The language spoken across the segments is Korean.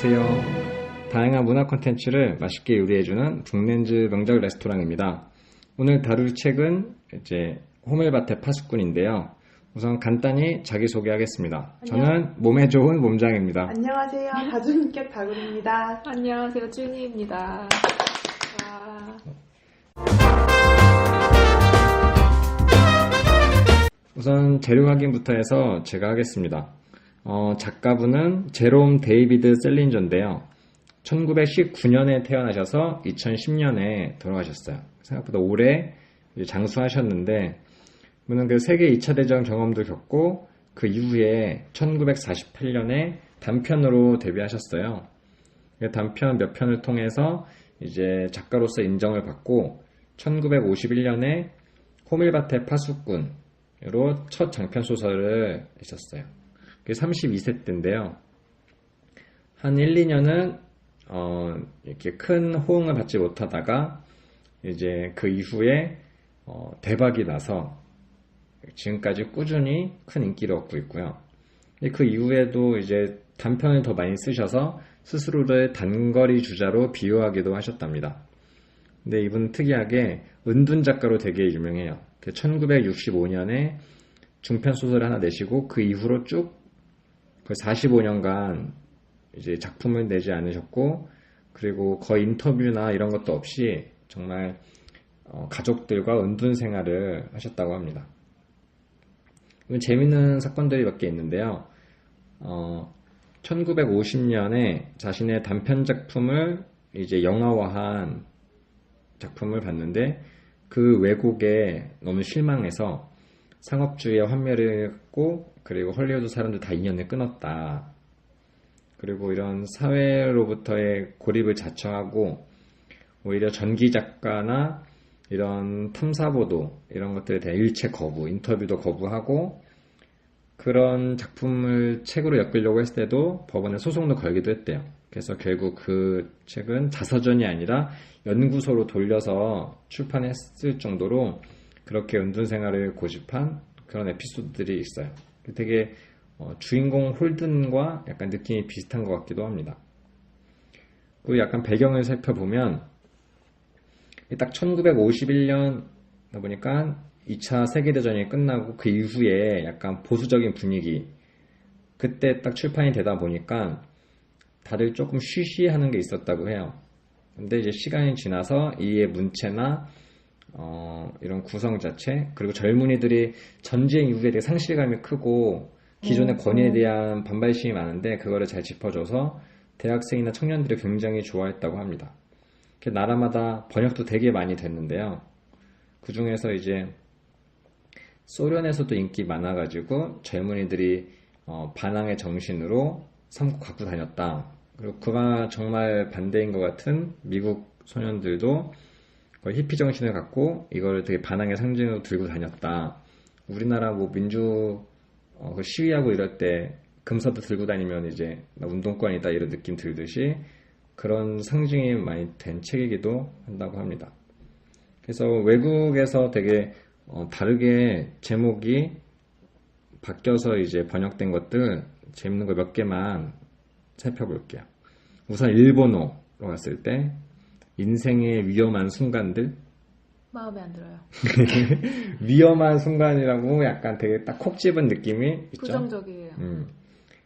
안녕하세요. 다양한 문화 콘텐츠를 맛있게 요리해주는 북렌즈 명작 레스토랑입니다. 오늘 다룰 책은 호밀밭의 파수꾼인데요. 우선 간단히 자기소개하겠습니다. 저는 몸에 좋은 몸장입니다. 안녕하세요. 다중인격 다굴입니다. 안녕하세요. 쭈니입니다. 와. 우선 재료 확인부터 해서 제가 하겠습니다. 작가분은 제롬 데이비드 셀린저인데요. 1919년에 태어나셔서 2010년에 돌아가셨어요. 생각보다 오래 장수하셨는데, 물론 그 세계 2차 대전 경험도 겪고, 그 이후에 1948년에 단편으로 데뷔하셨어요. 그 단편 몇 편을 통해서 이제 작가로서 인정을 받고, 1951년에 호밀밭의 파수꾼으로 첫 장편 소설을 내셨어요. 그게 32세 때인데요. 한 1, 2년은 이렇게 큰 호응을 받지 못하다가 이제 그 이후에 대박이 나서 지금까지 꾸준히 큰 인기를 얻고 있고요. 그 이후에도 이제 단편을 더 많이 쓰셔서 스스로를 단거리 주자로 비유하기도 하셨답니다. 근데 이분 특이하게 은둔 작가로 되게 유명해요. 1965년에 중편 소설을 하나 내시고 그 이후로 쭉 45년간 이제 작품을 내지 않으셨고, 그리고 거의 인터뷰나 이런 것도 없이 정말 가족들과 은둔 생활을 하셨다고 합니다. 재밌는 사건들이 몇 개 있는데요. 1950년에 자신의 단편 작품을 이제 영화화한 작품을 봤는데, 그 왜곡에 너무 실망해서 상업주의에 환멸을 했고, 그리고 헐리우드 사람들 다 인연을 끊었다. 그리고 이런 사회로부터의 고립을 자처하고, 오히려 전기 작가나 이런 탐사보도, 이런 것들에 대한 일체 거부, 인터뷰도 거부하고, 그런 작품을 책으로 엮으려고 했을 때도 법원에 소송도 걸기도 했대요. 그래서 결국 그 책은 자서전이 아니라 연구소로 돌려서 출판했을 정도로 그렇게 은둔 생활을 고집한 그런 에피소드들이 있어요. 되게 주인공 홀든과 약간 느낌이 비슷한 것 같기도 합니다. 그리고 약간 배경을 살펴보면 딱 1951년 보니까 2차 세계대전이 끝나고 그 이후에 약간 보수적인 분위기, 그때 딱 출판이 되다 보니까 다들 조금 쉬쉬하는 게 있었다고 해요. 근데 이제 시간이 지나서 이의 문체나 이런 구성 자체, 그리고 젊은이들이 전쟁 이후에 되게 상실감이 크고 기존의 권위에 대한 반발심이 많은데 그거를 잘 짚어줘서 대학생이나 청년들이 굉장히 좋아했다고 합니다. 나라마다 번역도 되게 많이 됐는데요. 그 중에서 이제 소련에서도 인기 많아가지고 젊은이들이 반항의 정신으로 삼고 갖고 다녔다. 그리고 그가 정말 반대인 것 같은 미국 소년들도 거의 히피 정신을 갖고 이걸 되게 반항의 상징으로 들고 다녔다. 우리나라 민주 시위하고 이럴 때 금서도 들고 다니면 이제 나 운동권이다 이런 느낌 들듯이 그런 상징이 많이 된 책이기도 한다고 합니다. 그래서 외국에서 되게 다르게 제목이 바뀌어서 이제 번역된 것들 재밌는 거 몇 개만 살펴볼게요. 우선 일본어로 갔을 때 인생의 위험한 순간들. 마음에 안 들어요. 위험한 순간이라고 약간 되게 딱 콕 집은 느낌이 있죠. 부정적이에요.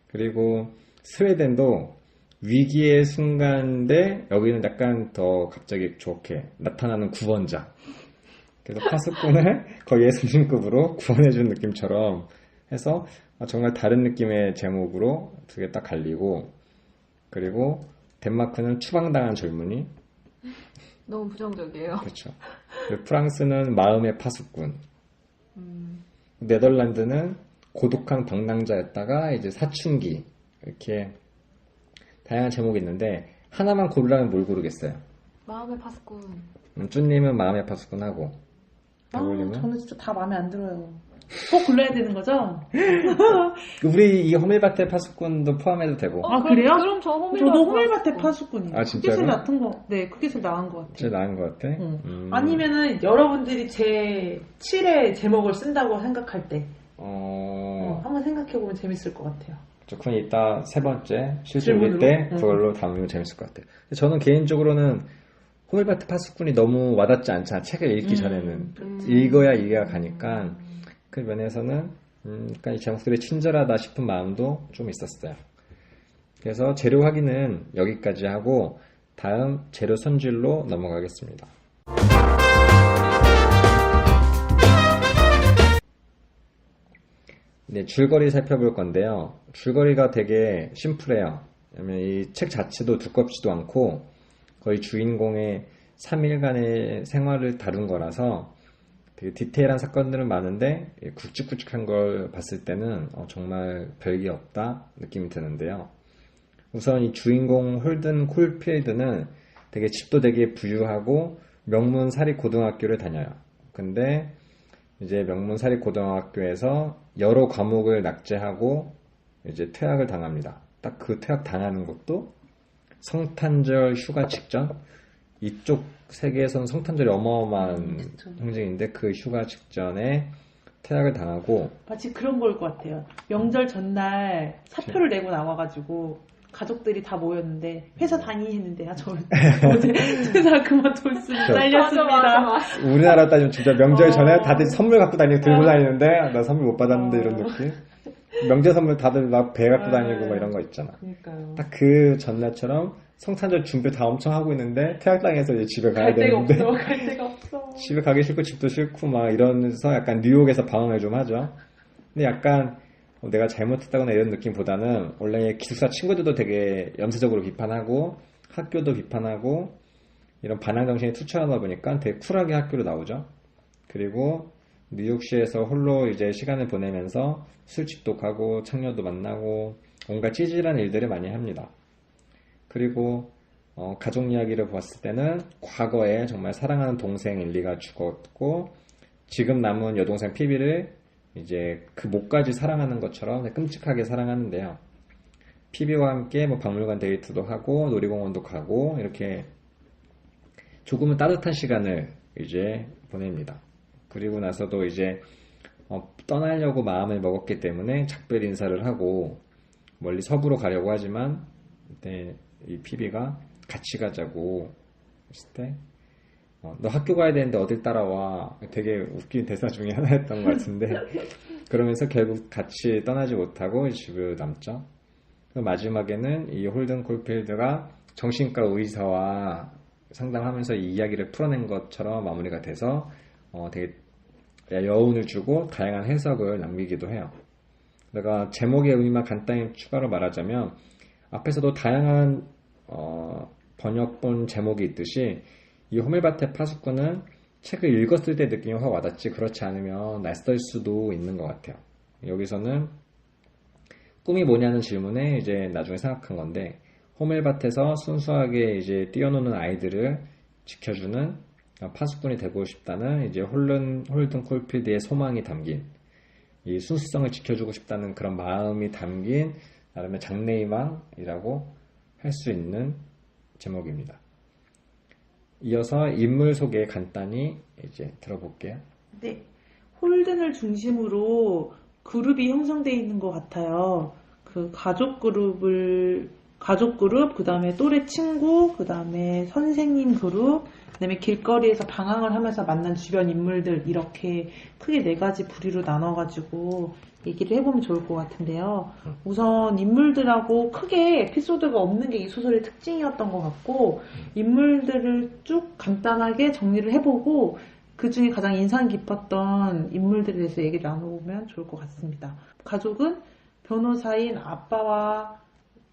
그리고 스웨덴도 위기의 순간인데 여기는 약간 더 갑자기 좋게 나타나는 구원자. 그래서 파수꾼을 거의 예수님급으로 구원해준 느낌처럼 해서 정말 다른 느낌의 제목으로 두 개 딱 갈리고, 그리고 덴마크는 추방당한 젊은이. 너무 부정적이에요. 그렇죠. 프랑스는 마음의 파수꾼. 네덜란드는 고독한 방랑자였다가 이제 사춘기. 이렇게 다양한 제목이 있는데 하나만 고르라면 뭘 고르겠어요? 마음의 파수꾼. 쭈님은 마음의 파수꾼 하고, 저는 진짜 다 마음에 안 들어요. 꼭 골라야 되는 거죠? 우리 이 호밀밭의 파수꾼도 포함해도 되고. 그래요? 그럼 저도 호밀밭의 파수꾼이에요. 아, 진짜로? 그게 제일 낫은 거. 네, 그게 제일 나은 것 같아요. 제일 나은 것 같아? 아니면은 여러분들이 제 7의 제목을 쓴다고 생각할 때 한번 생각해보면 재밌을 것 같아요. 그럼 이따 세 번째 실습일 질문으로? 때 응. 그걸로 담으면 재밌을 것 같아요. 저는 개인적으로는 호밀밭의 파수꾼이 너무 와닿지 않잖아. 책을 읽기 전에는 읽어야 이해가 가니까 그 면에서는 약간 이 제목들이 친절하다 싶은 마음도 좀 있었어요. 그래서 재료 확인은 여기까지 하고 다음 재료 손질로 넘어가겠습니다. 네, 줄거리 살펴볼 건데요. 줄거리가 되게 심플해요. 왜냐면 이 책 자체도 두껍지도 않고 거의 주인공의 3일간의 생활을 다룬 거라서 되게 디테일한 사건들은 많은데 굵직굵직한 걸 봤을 때는 정말 별게 없다 느낌이 드는데요. 우선 이 주인공 홀든 콜필드는 되게 집도 되게 부유하고 명문 사립고등학교를 다녀요. 근데 이제 명문 사립고등학교에서 여러 과목을 낙제하고 이제 퇴학을 당합니다. 딱 그 퇴학 당하는 것도 성탄절 휴가 직전. 이쪽 세계에서는 성탄절이 어마어마한 그쵸. 행진인데 그 휴가 직전에 퇴학을 당하고 마치 그런 걸 것 같아요. 명절 전날 사표를 내고 나와가지고 가족들이 다 모였는데 회사 다니시는데 저 어제 회사 그만뒀으면 맞아, 잘렸습니다. 맞아. 우리나라 따지면 진짜 명절 전에 다들 선물 갖고 다니고 들고 다니는데 나 선물 못 받았는데 이런 느낌. 명절 선물 다들 막 배 갖고 다니고 막 이런 거 있잖아. 그러니까요. 딱 그 전날처럼 성탄절 준비 다 엄청 하고 있는데 퇴학당해서 이제 집에 가야 갈 데가 되는데 없어. 갈 데가 없어. 집에 가기 싫고 집도 싫고 막 이러면서 약간 뉴욕에서 방황을 좀 하죠. 근데 약간 내가 잘못했다거나 이런 느낌보다는 원래 기숙사 친구들도 되게 염세적으로 비판하고 학교도 비판하고 이런 반항 정신이 투철하다 보니까 되게 쿨하게 학교로 나오죠. 그리고 뉴욕시에서 홀로 이제 시간을 보내면서 술집도 가고 창녀도 만나고 온갖 찌질한 일들을 많이 합니다. 그리고 가족 이야기를 보았을 때는 과거에 정말 사랑하는 동생 엘리가 죽었고 지금 남은 여동생 피비를 이제 그 목까지 사랑하는 것처럼 끔찍하게 사랑하는데요. 피비와 함께 뭐 박물관 데이트도 하고 놀이공원도 가고 이렇게 조금은 따뜻한 시간을 이제 보냅니다. 그리고 나서도 이제 떠나려고 마음을 먹었기 때문에 작별 인사를 하고 멀리 서부로 가려고 하지만 그때 이 피비가 같이 가자고 했을 때 너 학교 가야 되는데 어딜 따라와. 되게 웃긴 대사 중에 하나였던 것 같은데 그러면서 결국 같이 떠나지 못하고 집에 남죠. 마지막에는 이 홀든 콜필드가 정신과 의사와 상담하면서 이 이야기를 풀어낸 것처럼 마무리가 돼서 되게 여운을 주고 다양한 해석을 남기기도 해요. 내가 제목의 의미만 간단히 추가로 말하자면 앞에서도 다양한 번역본 제목이 있듯이 이 호밀밭의 파수꾼은 책을 읽었을 때 느낌이 확 와닿지 그렇지 않으면 낯설 수도 있는 것 같아요. 여기서는 꿈이 뭐냐는 질문에 이제 나중에 생각한 건데 호밀밭에서 순수하게 이제 뛰어노는 아이들을 지켜주는 파수꾼이 되고 싶다는 이제 홀든 콜필드의 소망이 담긴 이 순수성을 지켜주고 싶다는 그런 마음이 담긴 나름의 장래희망이라고 할 수 있는 제목입니다. 이어서 인물 소개 간단히 이제 들어볼게요. 네, 홀든을 중심으로 그룹이 형성되어 있는 것 같아요. 그 가족 그룹, 그 다음에 또래 친구, 그 다음에 선생님 그룹, 그 다음에 길거리에서 방황을 하면서 만난 주변 인물들 이렇게 크게 4가지 부류로 나눠가지고 얘기를 해보면 좋을 것 같은데요. 우선 인물들하고 크게 에피소드가 없는 게 이 소설의 특징이었던 것 같고 인물들을 쭉 간단하게 정리를 해보고 그 중에 가장 인상 깊었던 인물들에 대해서 얘기를 나눠보면 좋을 것 같습니다. 가족은 변호사인 아빠와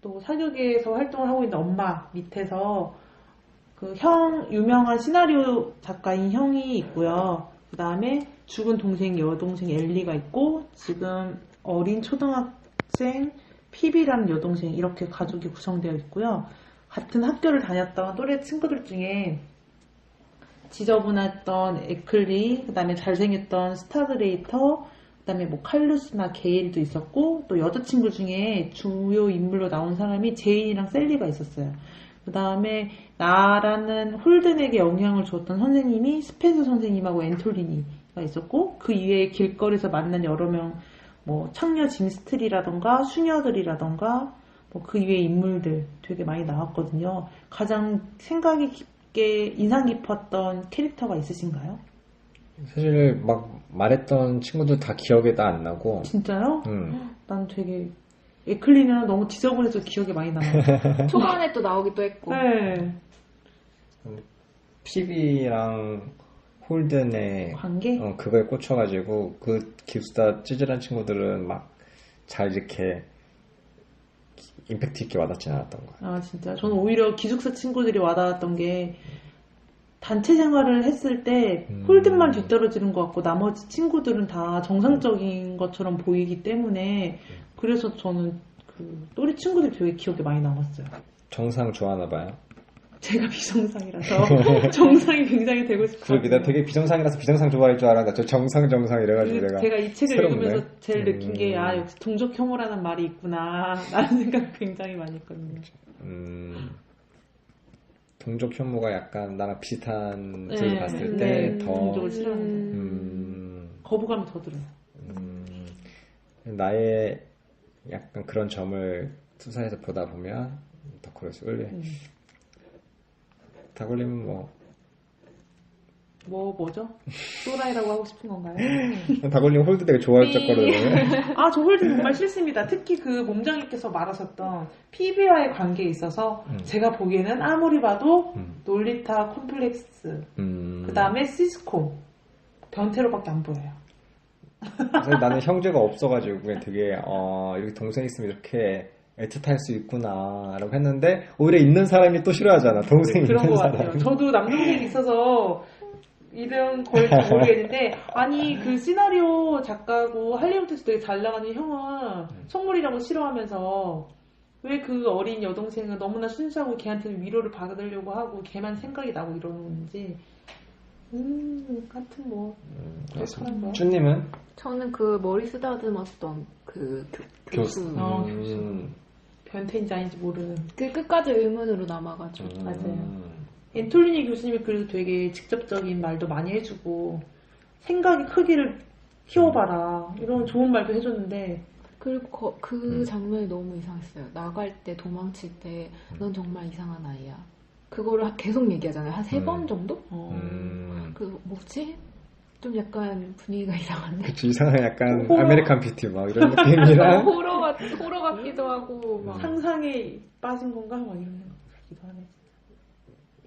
또 사교계에서 활동을 하고 있는 엄마 밑에서 그 유명한 시나리오 작가인 형이 있고요. 그 다음에 죽은 동생, 여동생 엘리가 있고 지금 어린 초등학생 피비라는 여동생 이렇게 가족이 구성되어 있고요. 같은 학교를 다녔던 또래 친구들 중에 지저분했던 에클리, 그 다음에 잘생겼던 스타그레이터, 그 다음에 뭐 칼루스나 게일도 있었고 또 여자친구 중에 주요 인물로 나온 사람이 제인이랑 셀리가 있었어요. 그 다음에 나라는 홀든에게 영향을 주었던 선생님이 스펜서 선생님하고 앤톨리니가 있었고 그 이외에 길거리에서 만난 여러 명 뭐 창녀 짐스트리라던가 수녀들이라던가 뭐 그 이외의 인물들 되게 많이 나왔거든요. 가장 생각이 깊게 인상 깊었던 캐릭터가 있으신가요? 사실 막 말했던 친구들 다 기억에 다 안 나고, 진짜요? 난 되게 에클리는 너무 지저분해서 기억에 많이 남아요. 초반에 또 나오기도 했고. 네. 피비랑 홀든의 관계? 그거에 꽂혀가지고 그 기숙사 찌질한 친구들은 막 잘 이렇게 임팩트 있게 와닿진 않았던 거예요. 아, 진짜. 저는 오히려 기숙사 친구들이 와닿았던 게 단체 생활을 했을 때 홀든만 뒤떨어지는 것 같고 나머지 친구들은 다 정상적인 것처럼 보이기 때문에 그래서 저는 그 또래 친구들이 되게 기억에 많이 남았어요. 정상 좋아하나 봐요. 제가 비정상이라서 정상이 굉장히 되고 싶어요. 그러게, 나 되게 비정상이라서 비정상 좋아할 줄 알았는데 저 정상 이래가지고 내가 제가 이 책을 새롭네. 읽으면서 제일 느낀 게 아, 역시 동족 혐오라는 말이 있구나 라는 생각 굉장히 많이 했거든요. 동족 혐오가 약간 나랑 비슷한 네, 쪽을 봤을 네, 때 더 동족을 싫어하는 거부감이 더 들어요. 나의 약간 그런 점을 수사해서 보다 보면 더 그럴 수 올려. 다굴님은 뭐죠? 또라이라고 하고 싶은 건가요? 다굴님 홀드 되게 좋아할 적 거든요. 아, 저 홀드 정말 싫습니다. 특히 그 몸장님께서 말하셨던 PB와의 관계에 있어서 제가 보기에는 아무리 봐도 놀리타 콤플렉스, 그 다음에 시스코, 변태로밖에 안 보여요. 사실 나는 형제가 없어가지고 그냥 되게 이렇게 동생 있으면 이렇게 애틋할 수 있구나 라고 했는데 오히려 있는 사람이 또 싫어하잖아. 동생 그런 있는 것 같아요. 사람이. 저도 남동생이 있어서 이름 걸지 모르겠는데 아니 그 시나리오 작가고 할리우드에서 되게 잘 나가는 형은 속물이라고 싫어하면서 왜 그 어린 여동생은 너무나 순수하고 걔한테는 위로를 받으려고 하고 걔만 생각이 나고 이러는지 하여튼 뭐 그렇더라고요. 쭈님은? 저는 그 머리 쓰다듬었던 그 교수. 교수. 변태인지 아닌지 모르는. 그 끝까지 의문으로 남아가지고. 맞아요. 앤톨리니 교수님이 그래도 되게 직접적인 말도 많이 해주고 생각의 크기를 키워봐라 이런 좋은 말도 해줬는데 그리고 그 장면이 너무 이상했어요. 나갈 때 도망칠 때 넌 정말 이상한 아이야. 그거를 계속 얘기하잖아요. 한 3번 정도? 그 뭐지? 좀 약간 분위기가 이상한데. 그치, 이상한 약간 아메리칸 뷰티 막 이런 느낌이랑 호러 같기도 하고 막. 상상에 빠진 건가? 막 이런 생각 들기도 하네.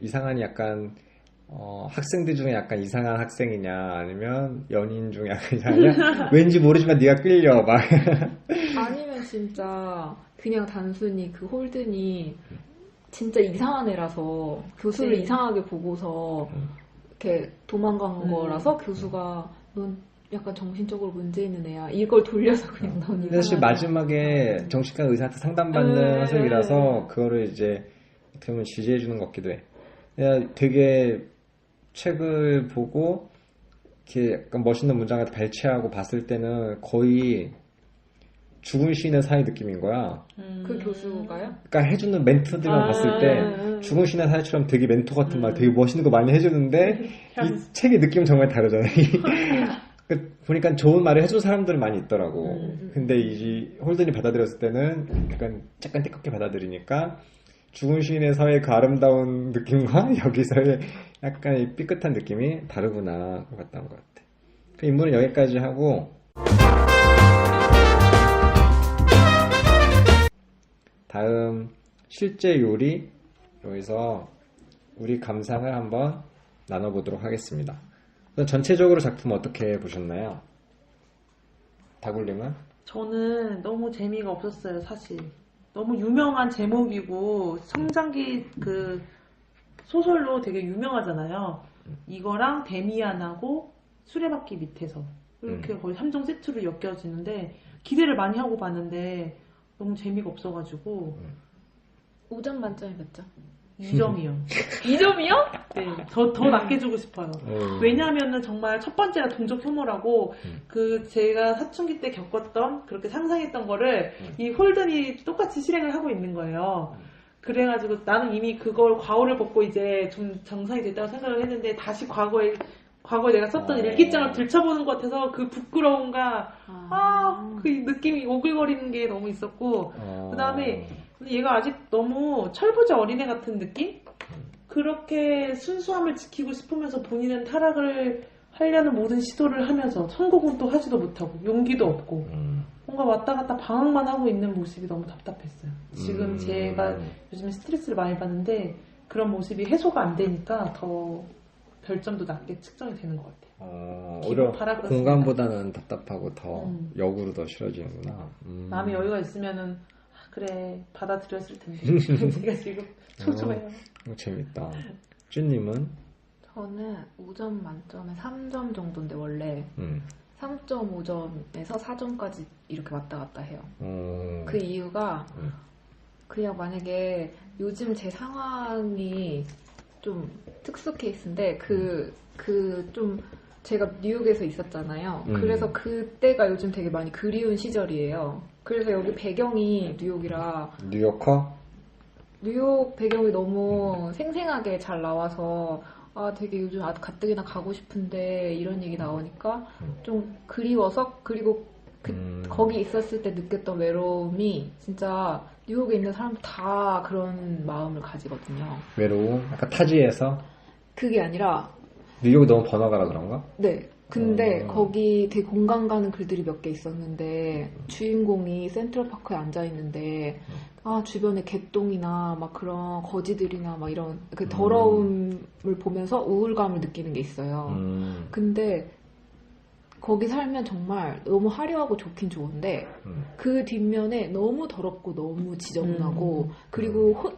이상한 약간 학생들 중에 약간 이상한 학생이냐 아니면 연인 중에 약간 이상하냐 왠지 모르지만 네가 끌려 막 아니면 진짜 그냥 단순히 그 홀든이 진짜 이상한 애라서 교수를 네. 이상하게 보고서 이렇게 도망간 거라서 교수가 넌 약간 정신적으로 문제 있는 애야. 이걸 돌려서 그냥 넌 이상한 사실 애야. 마지막에 정신과 의사한테 상담받는 화석이라서 그거를 이제 어떻게 보면 지지해주는 것 같기도 해. 내가 되게 책을 보고 이렇게 약간 멋있는 문장을 발췌하고 봤을 때는 거의 죽은 시인의 사이 느낌인 거야. 그 교수가요? 그러니까 해주는 멘트들만 봤을 때 죽은 시인의 사이처럼 되게 멘토 같은 말 되게 멋있는 거 많이 해주는데 이 책의 느낌은 정말 다르잖아. 보니까 좋은 말을 해준 사람들은 많이 있더라고. 근데 이 홀든이 받아들였을 때는 약간 띠껍게 받아들이니까 죽은 시인의 사회의 그 아름다운 느낌과 여기서의 약간 이 삐끗한 느낌이 다르구나 봤던 것 같아. 그 인물은 여기까지 하고 다음 실제 요리 여기서 우리 감상을 한번 나눠보도록 하겠습니다. 전체적으로 작품 어떻게 보셨나요? 다굴님은? 저는 너무 재미가 없었어요, 사실. 너무 유명한 제목이고 성장기 그 소설로 되게 유명하잖아요. 이거랑 데미안하고 수레바퀴 밑에서 이렇게 거의 3종 세트로 엮여지는데 기대를 많이 하고 봤는데 너무 재미가 없어가지고 5점 만점에 몇 점? 2점이요. 2점이요? 네, 더 낮게 주고 싶어요. 왜냐하면은 정말 첫 번째가 동족 혐오라고 그 제가 사춘기 때 겪었던 그렇게 상상했던 거를 이 홀든이 똑같이 실행을 하고 있는 거예요. 그래가지고 나는 이미 그걸 과오를 벗고 이제 좀 정상이 됐다고 생각을 했는데 다시 과거에 과거에 내가 썼던 일기장을 들춰보는 것 같아서 그 부끄러움과 그 느낌이 오글거리는 게 너무 있었고 그 다음에 얘가 아직 너무 철부지 어린애 같은 느낌? 그렇게 순수함을 지키고 싶으면서 본인은 타락을 하려는 모든 시도를 하면서 성공은 또 하지도 못하고 용기도 없고 뭔가 왔다 갔다 방황만 하고 있는 모습이 너무 답답했어요. 지금 제가 요즘에 스트레스를 많이 받는데 그런 모습이 해소가 안 되니까 더 별점도 낮게 측정이 되는 것 같아요. 오히려 바라그렇습니다. 공감보다는 답답하고 더 역으로 더 싫어지는구나. 마음의 여유가 있으면은 그래 받아들였을 텐데 제가 지금 초조해요. 재밌다. 쭈님은? 저는 5점 만점에 3점 정도인데 원래 3.5점에서 4점까지 이렇게 왔다 갔다 해요. 그 이유가 그냥 만약에 요즘 제 상황이 좀 특수 케이스인데 좀 제가 뉴욕에서 있었잖아요. 그래서 그때가 요즘 되게 많이 그리운 시절이에요. 그래서 여기 배경이 뉴욕이라 뉴요커? 뉴욕 배경이 너무 생생하게 잘 나와서 되게 요즘 가뜩이나 가고 싶은데 이런 얘기 나오니까 좀 그리워서 그리고 거기 있었을 때 느꼈던 외로움이 진짜 뉴욕에 있는 사람들 다 그런 마음을 가지거든요. 외로움? 약간 타지에서? 그게 아니라 뉴욕이 너무 번화가라 그런가? 네. 근데 거기 되게 공감 가는 글들이 몇 개 있었는데 주인공이 센트럴파크에 앉아있는데 주변에 개똥이나 막 그런 거지들이나 막 이런 그 더러움을 보면서 우울감을 느끼는 게 있어요. 근데 거기 살면 정말 너무 화려하고 좋긴 좋은데 그 뒷면에 너무 더럽고 너무 지저분하고 그리고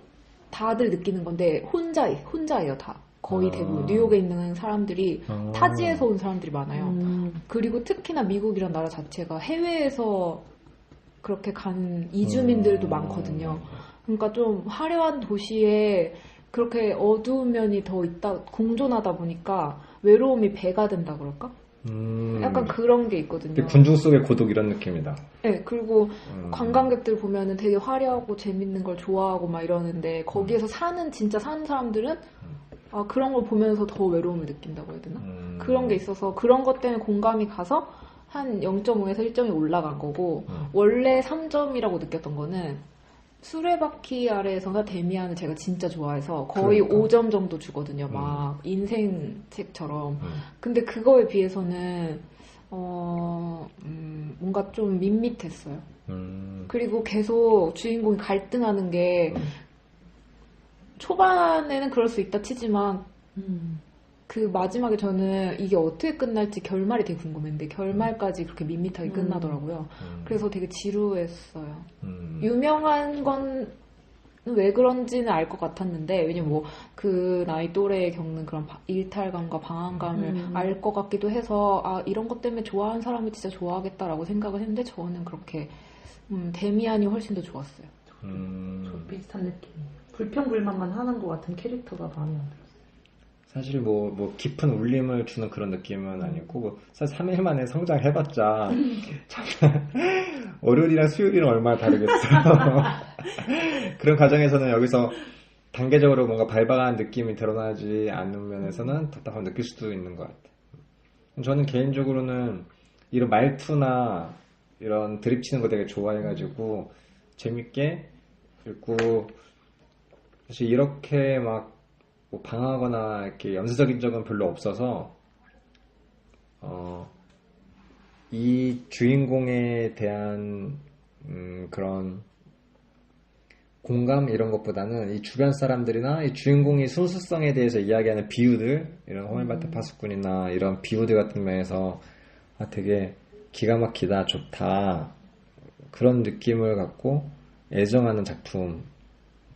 다들 느끼는 건데 혼자예요 다. 거의 대부분 뉴욕에 있는 사람들이 타지에서 온 사람들이 많아요. 그리고 특히나 미국이란 나라 자체가 해외에서 그렇게 간 이주민들도 많거든요. 그러니까 좀 화려한 도시에 그렇게 어두운 면이 더 있다 공존하다 보니까 외로움이 배가 된다 그럴까? 약간 그런 게 있거든요. 군중 속의 고독 이런 느낌이다. 네, 그리고 관광객들 보면은 되게 화려하고 재밌는 걸 좋아하고 막 이러는데 거기에서 진짜 사는 사람들은 그런 걸 보면서 더 외로움을 느낀다고 해야 되나? 그런 게 있어서 그런 것 때문에 공감이 가서 한 0.5에서 1점이 올라간 거고 원래 3점이라고 느꼈던 거는 수레바퀴 아래에서나 데미안을 제가 진짜 좋아해서 거의 그러니까. 5점 정도 주거든요. 막 인생책처럼. 근데 그거에 비해서는 뭔가 좀 밋밋했어요. 그리고 계속 주인공이 갈등하는 게 초반에는 그럴 수 있다 치지만 그 마지막에 저는 이게 어떻게 끝날지 결말이 되게 궁금했는데 결말까지 그렇게 밋밋하게 끝나더라고요. 그래서 되게 지루했어요. 유명한 건 왜 그런지는 알 것 같았는데 왜냐면 뭐 그 나이 또래에 겪는 그런 일탈감과 방황감을 알 것 같기도 해서 이런 것 때문에 좋아하는 사람이 진짜 좋아하겠다라고 생각을 했는데 저는 그렇게 데미안이 훨씬 더 좋았어요. 저 비슷한 느낌이에요. 불평불만만 하는 것 같은 캐릭터가 마음에 안 들었어요. 사실 뭐 깊은 울림을 주는 그런 느낌은 아니고 사실 3일 만에 성장해봤자 월요일이랑 수요일은 얼마나 다르겠어요. 그런 과정에서는 여기서 단계적으로 뭔가 밟아가는 느낌이 드러나지 않는 면에서는 답답함을 느낄 수도 있는 것 같아요. 저는 개인적으로는 이런 말투나 이런 드립 치는 거 되게 좋아해가지고 재밌게 그리고 사실 이렇게 막 뭐 방하거나 이렇게 연쇄적인 적은 별로 없어서 이 주인공에 대한 그런 공감 이런 것보다는 이 주변 사람들이나 이 주인공의 순수성에 대해서 이야기하는 비유들 이런 호멜마트 파수꾼이나 이런 비유들 같은 면에서 되게 기가 막히다 좋다 그런 느낌을 갖고 애정하는 작품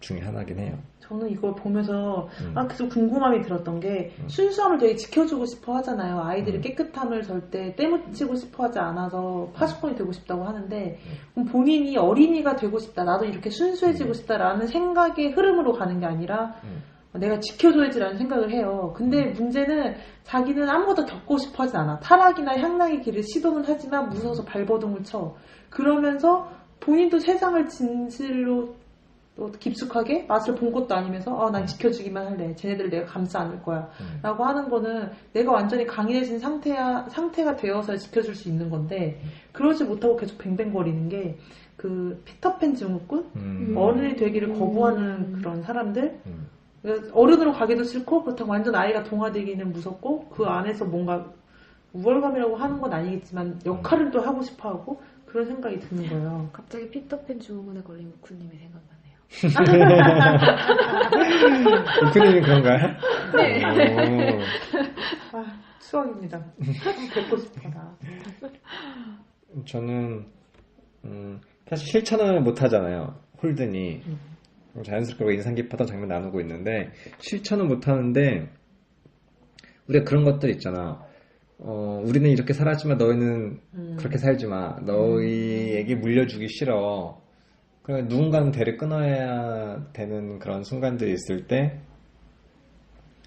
중에 하나긴 해요. 저는 이걸 보면서 계속 궁금함이 들었던 게 순수함을 되게 지켜주고 싶어 하잖아요. 아이들이 깨끗함을 절대 때묻히고 싶어 하지 않아서 파수꾼이 되고 싶다고 하는데 그럼 본인이 어린이가 되고 싶다. 나도 이렇게 순수해지고 싶다라는 생각의 흐름으로 가는 게 아니라 내가 지켜줘야지라는 생각을 해요. 근데 문제는 자기는 아무것도 겪고 싶어 하지 않아. 타락이나 향락의 길을 시도는 하지만 무서워서 발버둥을 쳐. 그러면서 본인도 세상을 진실로 또 깊숙하게 맛을 본 것도 아니면서 난 지켜주기만 할래. 쟤네들 내가 감싸 안을 거야. 라고 하는 거는 내가 완전히 강인해진 상태가 되어서 지켜줄 수 있는 건데 그러지 못하고 계속 뱅뱅거리는 게 그 피터팬 증후군? 어른이 되기를 거부하는 그런 사람들? 어른으로 가기도 싫고 그렇다고 완전 아이가 동화되기는 무섭고 그 안에서 뭔가 우월감이라고 하는 건 아니겠지만 역할을 또 하고 싶어하고 그런 생각이 드는 거예요. 갑자기 피터팬 증후군에 걸린 우쿠님이 생각나네요. 우크님이 그런가요? 네. 추억입니다. 한번 뵙고 싶어라. 저는 사실 실천을 못 하잖아요. 홀든이 자연스럽게 인상 깊었던 장면 나누고 있는데 실천은 못 하는데 우리가 그런 것들 있잖아. 우리는 이렇게 살았지만 너희는 그렇게 살지 마. 너희에게 물려주기 싫어. 그러니까 누군가는 대를 끊어야 되는 그런 순간들이 있을 때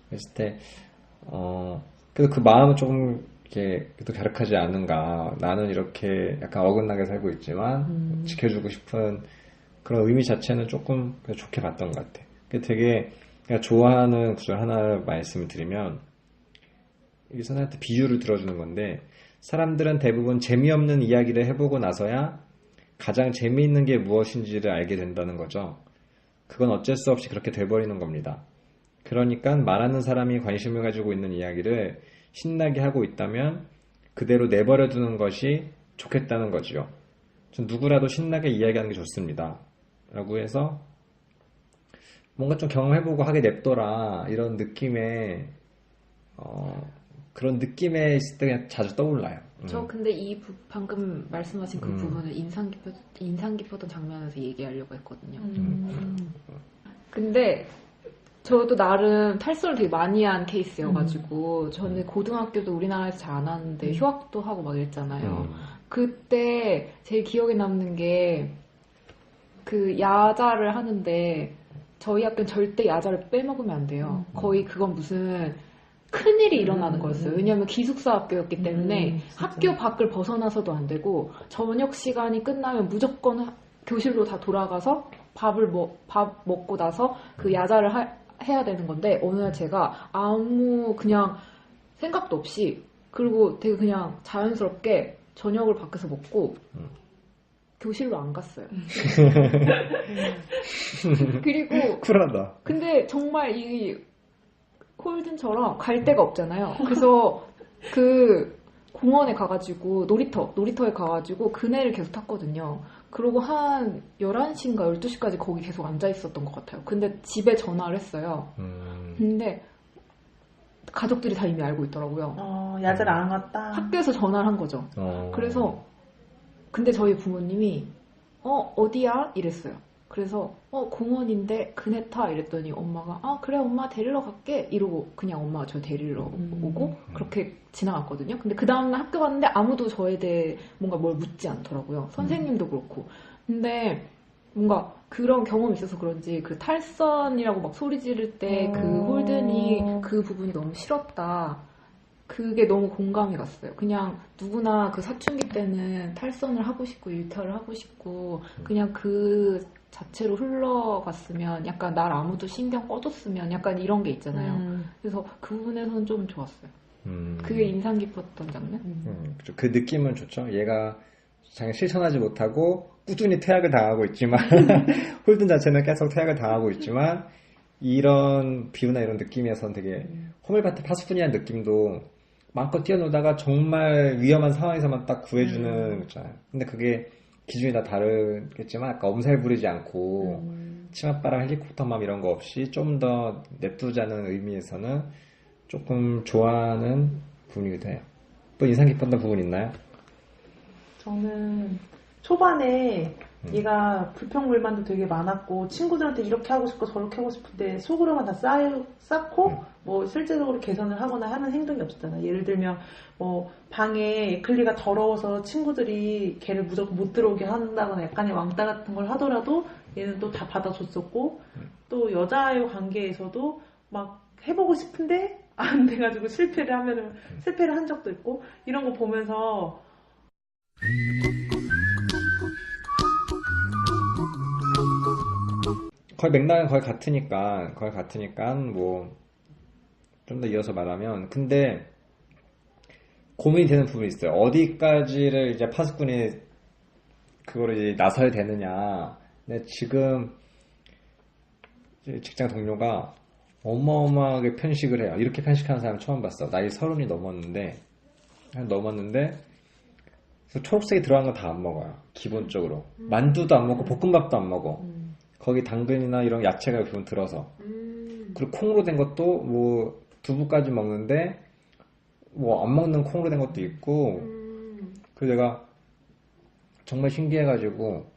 그래서 그 마음은 조금 이렇게 그래도 갸륵하지 않은가. 나는 이렇게 약간 어긋나게 살고 있지만 지켜주고 싶은 그런 의미 자체는 조금 좋게 봤던 것 같아. 되게 내가 좋아하는 구절 하나를 말씀을 드리면 이 선생한테 비유를 들어주는 건데 사람들은 대부분 재미없는 이야기를 해보고 나서야 가장 재미있는 게 무엇인지를 알게 된다는 거죠. 그건 어쩔 수 없이 그렇게 돼버리는 겁니다. 그러니까 말하는 사람이 관심을 가지고 있는 이야기를 신나게 하고 있다면 그대로 내버려두는 것이 좋겠다는 거죠. 전 누구라도 신나게 이야기하는 게 좋습니다. 라고 해서 뭔가 좀 경험해보고 하게 냅둬라 이런 느낌의 그런 느낌에 있을 때 그냥 자주 떠올라요. 저 근데 방금 말씀하신 그 부분을 인상 깊었던 장면에서 얘기하려고 했거든요. 근데 저도 나름 탈선을 되게 많이 한 케이스여가지고 저는 고등학교도 우리나라에서 잘 안 하는데 휴학도 하고 막 이랬잖아요. 그때 제일 기억에 남는 게 그 야자를 하는데 저희 학교는 절대 야자를 빼먹으면 안 돼요. 거의 그건 무슨 큰일이 일어나는 거였어요. 왜냐하면 기숙사 학교였기 때문에 학교 밖을 벗어나서도 안 되고 저녁 시간이 끝나면 무조건 교실로 다 돌아가서 밥 먹고 나서 그 야자를 해야 되는 건데 어느 날 제가 아무 그냥 생각도 없이 그리고 되게 그냥 자연스럽게 저녁을 밖에서 먹고 교실로 안 갔어요. 그리고 쿨하다. 근데 정말 이 홀든처럼 갈 데가 없잖아요. 그래서 그 공원에 가가지고 놀이터에 가가지고 그네를 계속 탔거든요. 그러고 한 11시인가 12시까지 거기 계속 앉아 있었던 것 같아요. 근데 집에 전화를 했어요. 근데 가족들이 다 이미 알고 있더라고요. 야자를 안 갔다. 학교에서 전화를 한 거죠. 그래서 근데 저희 부모님이 어디야? 이랬어요. 그래서 공원인데 그네 타 이랬더니 엄마가 그래 엄마 데리러 갈게 이러고 그냥 엄마가 저 데리러 오고 그렇게 지나갔거든요. 근데 그 다음날 학교 갔는데 아무도 저에 대해 뭔가 뭘 묻지 않더라고요. 선생님도 그렇고. 근데 뭔가 그런 경험이 있어서 그런지 그 탈선이라고 막 소리 지를 때 그 홀든이 그 부분이 너무 싫었다. 그게 너무 공감이 갔어요. 그냥 누구나 그 사춘기 때는 탈선을 하고 싶고 일탈을 하고 싶고 그냥 그 자체로 흘러갔으면 약간 날 아무도 신경 꺼줬으면 약간 이런 게 있잖아요. 그래서 그 부분에서는 좀 좋았어요. 그게 인상 깊었던 장면? 그 느낌은 좋죠. 얘가 자기 실천하지 못하고 꾸준히 퇴학을 당하고 있지만 홀든 자체는 계속 퇴학을 당하고 있지만 이런 비유나 이런 느낌에서는 되게 호밀밭에 파수꾼이라는 느낌도 마음껏 뛰어놀다가 정말 위험한 상황에서만 딱 구해주는 거잖아요. 근데 그게 기준이 다 다르겠지만 아까 엄살 부리지 않고 치맛바람 헬리콥터맘 이런 거 없이 좀 더 냅두자는 의미에서는 조금 좋아하는 부분이기도 해요. 또 인상 깊었던 부분 있나요? 저는 초반에 얘가 불평불만도 되게 많았고 친구들한테 이렇게 하고 싶고 저렇게 하고 싶은데 속으로만 다 쌓고 뭐 실제적으로 개선을 하거나 하는 행동이 없었잖아. 예를 들면 뭐 방에 에클리가 더러워서 친구들이 걔를 무조건 못 들어오게 한다거나 약간의 왕따 같은 걸 하더라도 얘는 또 다 받아줬었고 또 여자의 관계에서도 막 해보고 싶은데 안 돼가지고 실패를 한 적도 있고 이런 거 보면서 거의 맥락은 거의 같으니까 뭐 좀 더 이어서 말하면 근데 고민이 되는 부분이 있어요. 어디까지를 이제 파수꾼이 그거를 이제 나서야 되느냐. 근데 지금 이제 직장 동료가 어마어마하게 편식을 해요. 이렇게 편식하는 사람 처음 봤어. 나이 30이 넘었는데 그래서 초록색이 들어간 건 다 안 먹어요. 기본적으로 만두도 안 먹고 볶음밥도 안 먹어. 거기 당근이나 이런 야채가 기본 들어서 그리고 콩으로 된 것도 뭐 두부까지 먹는데 뭐 안 먹는 콩으로 된 것도 있고 그래서 내가 정말 신기해가지고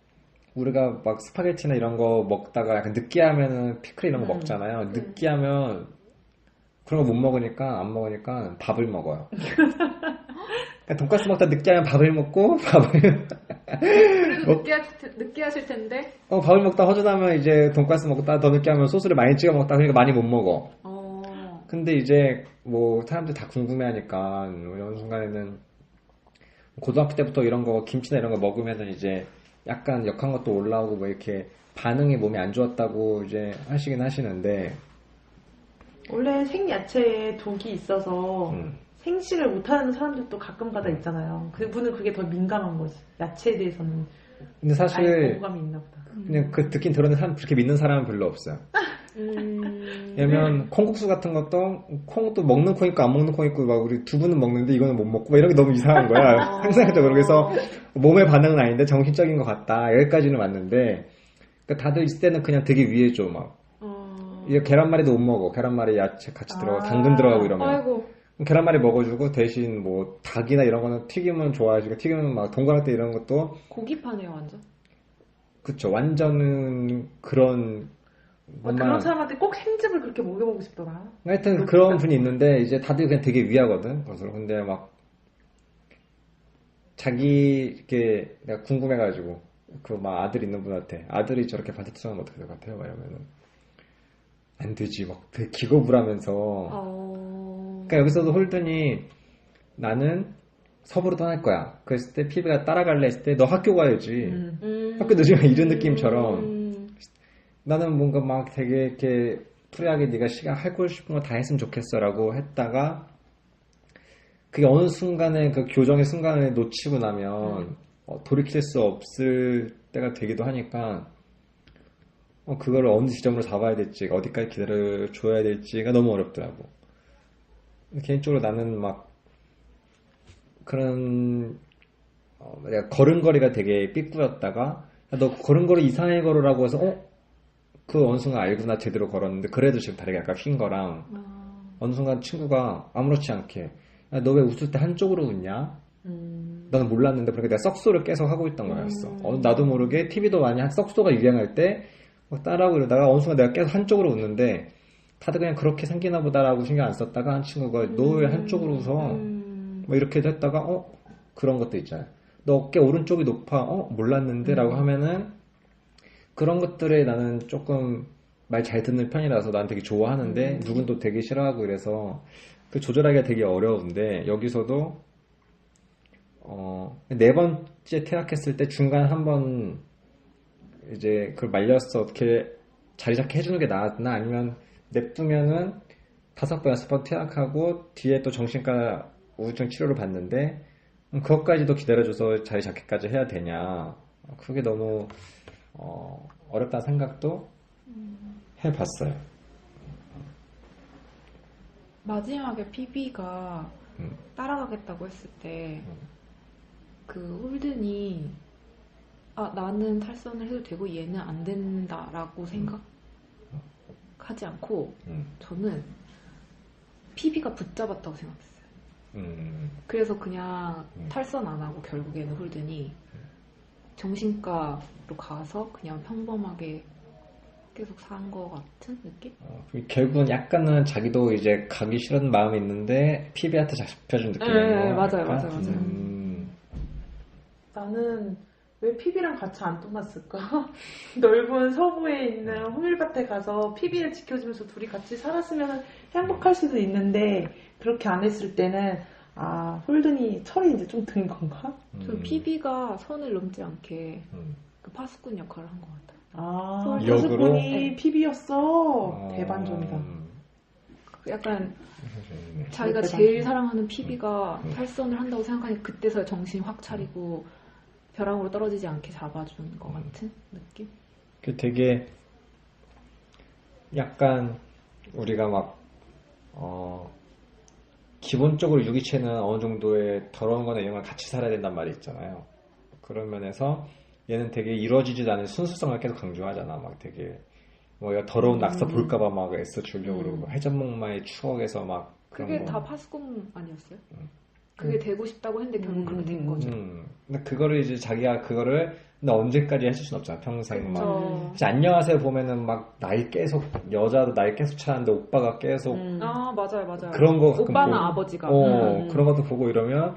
우리가 막 스파게티나 이런 거 먹다가 약간 느끼하면은 피클 이런 거 먹잖아요. 느끼하면 그런 거 못 먹으니까 안 먹으니까 밥을 먹어요. 그러니까 돈가스 먹다 느끼하면 밥을 먹고 그래도 느끼하실 텐데. 밥을 먹다 허전하면 이제 돈가스 먹다 더 느끼하면 소스를 많이 찍어 먹다 그러니까 많이 못 먹어. 근데 이제 뭐 사람들 다 궁금해하니까 어느 순간에는 고등학교 때부터 이런 거 김치나 이런 거 먹으면은 이제 약간 역한 것도 올라오고 뭐 이렇게 반응이 몸에 안 좋았다고 이제 하시긴 하시는데 원래 생야채에 독이 있어서 생식을 못하는 사람들도 가끔가다 있잖아요. 그분은 그게 더 민감한 거지. 야채에 대해서는 근데 사실 거부감이 있나 보다. 그냥 그 듣긴 들었는데 그렇게 믿는 사람은 별로 없어요. 왜냐면 콩국수 같은 것도 콩도 먹는 콩 있고 안 먹는 콩 있고 막 우리 두부는 먹는데 이거는 못 먹고 막 이런 게 너무 이상한 거야. 상상적으로. 그래서 몸의 반응은 아닌데 정신적인 것 같다. 여기까지는 맞는데 그러니까 다들 있을 때는 그냥 되게 위해줘 막. 이게 계란말이도 못 먹어. 계란말이 야채 같이 들어가고 당근 들어가고 이러면. 아이고. 계란말이 먹어주고 대신 뭐 닭이나 이런 거는 튀김은 좋아하시고 튀김은 막 동그랗게 이런 것도 고기파네요 완전. 그쵸. 완전은 그런 그런 사람한테 꼭 생즙을 그렇게 먹여보고 싶더라. 하여튼 그런 분이 있는데 이제 다들 그냥 되게 위하거든. 그래서 근데 막 자기 이렇게 내가 궁금해가지고 그 막 아들 있는 분한테 아들이 저렇게 반찬투정하면 어떻게 될 것 같아요? 막 이러면은 안 되지 막 되게 기겁을 하면서. 그러니까 여기서도 홀든이 나는 서부로 떠날 거야. 그랬을 때 피비가 따라갈래 했을 때 너 학교 가야지. 학교 늦으면 이런 느낌처럼. 나는 뭔가 막 되게 이렇게 프리하게 네가 시간 하고 싶은 거 다 했으면 좋겠어라고 했다가 그게 어느 순간에 그 교정의 순간을 놓치고 나면 돌이킬 수 없을 때가 되기도 하니까 그걸 어느 지점으로 잡아야 될지 어디까지 기다려줘야 될지가 너무 어렵더라고. 개인적으로 나는 막 그런 내가 걸음걸이가 되게 삐꾸였다가 너 걸음걸이 이상하게 걸으라고 해서 그 어느 순간 알구나 제대로 걸었는데 그래도 지금 다리가 약간 휜 거랑 어느 순간 친구가 아무렇지 않게 너 왜 웃을 때 한쪽으로 웃냐? 나는 몰랐는데 그렇게 내가 썩소를 계속 하고 있던 거였어. 나도 모르게 TV도 많이 썩소가 유행할 때 따라하고 이러다가 어느 순간 내가 계속 한쪽으로 웃는데 다들 그냥 그렇게 생기나 보다라고 신경 안 썼다가 한 친구가 너 왜 한쪽으로 웃어? 뭐 이렇게 했다가 그런 것도 있잖아요. 너 어깨 오른쪽이 높아? 몰랐는데? 라고 하면은 그런 것들에 나는 조금 말 잘 듣는 편이라서 난 되게 좋아하는데 누군 또 되게 싫어하고 이래서 그 조절하기가 되게 어려운데 여기서도 네 번째 퇴학했을 때 중간 한번 이제 그걸 말렸어 어떻게 자리 잡게 해주는 게 나았나 아니면 냅두면은 5번 6번 퇴학하고 뒤에 또 정신과 우울증 치료를 받는데 그것까지도 기다려줘서 자리 잡기까지 해야 되냐 그게 너무 어렵다는 생각도 해봤어요. 마지막에 피비가 따라가겠다고 했을 때 그 홀든이 나는 탈선을 해도 되고 얘는 안 된다라고 생각하지 않고 저는 피비가 붙잡았다고 생각했어요. 그래서 그냥 탈선 안 하고 결국에는 홀든이 정신과로 가서 그냥 평범하게 계속 산 것 같은 느낌? 결국은 약간은 자기도 이제 가기 싫은 마음이 있는데 피비한테 잡혀준 느낌이에요. 네, 맞아요. 나는 왜 피비랑 같이 안 떠났을까? 넓은 서부에 있는 홍일밭에 가서 피비를 지켜주면서 둘이 같이 살았으면 행복할 수도 있는데 그렇게 안 했을 때는 홀든이 철이 이제 좀 든 건가? 저 피비가 선을 넘지 않게 그 파수꾼 역할을 한 것 같아요. 아, 역으로? 파수꾼이 PB였어. 대반전이다. 약간 네. 자기가 대단하다. 제일 사랑하는 피비가 탈선을 한다고 생각하니까 그때서야 정신 확 차리고 벼랑으로 떨어지지 않게 잡아준 것 같은 느낌? 그 되게 약간 우리가 막 기본적으로 유기체는 어느 정도의 더러운 거나 이런 걸 같이 살아야 된단 말이 있잖아요. 그런 면에서 얘는 되게 이루어지지도 않은 순수성을 계속 강조하잖아. 막 되게 뭐 얘가 더러운 낙서 볼까봐 막 애써 주려고 그러고 해전목마의 추억에서 막 그런 그게 거. 다 파수꾼 아니었어요? 그게 되고 싶다고 했는데 결국 그렇게 된 거죠. 근데 그거를 이제 자기가 그거를 근데 언제까지 해줄 순 없잖아. 평생 막. 그쵸. 이제 안녕하세요 보면은 막 나이 계속 여자도 나이 계속 차는데 오빠가 계속 아 맞아요. 그런 거 가끔 오빠나 보고, 아버지가. 그런 것도 보고 이러면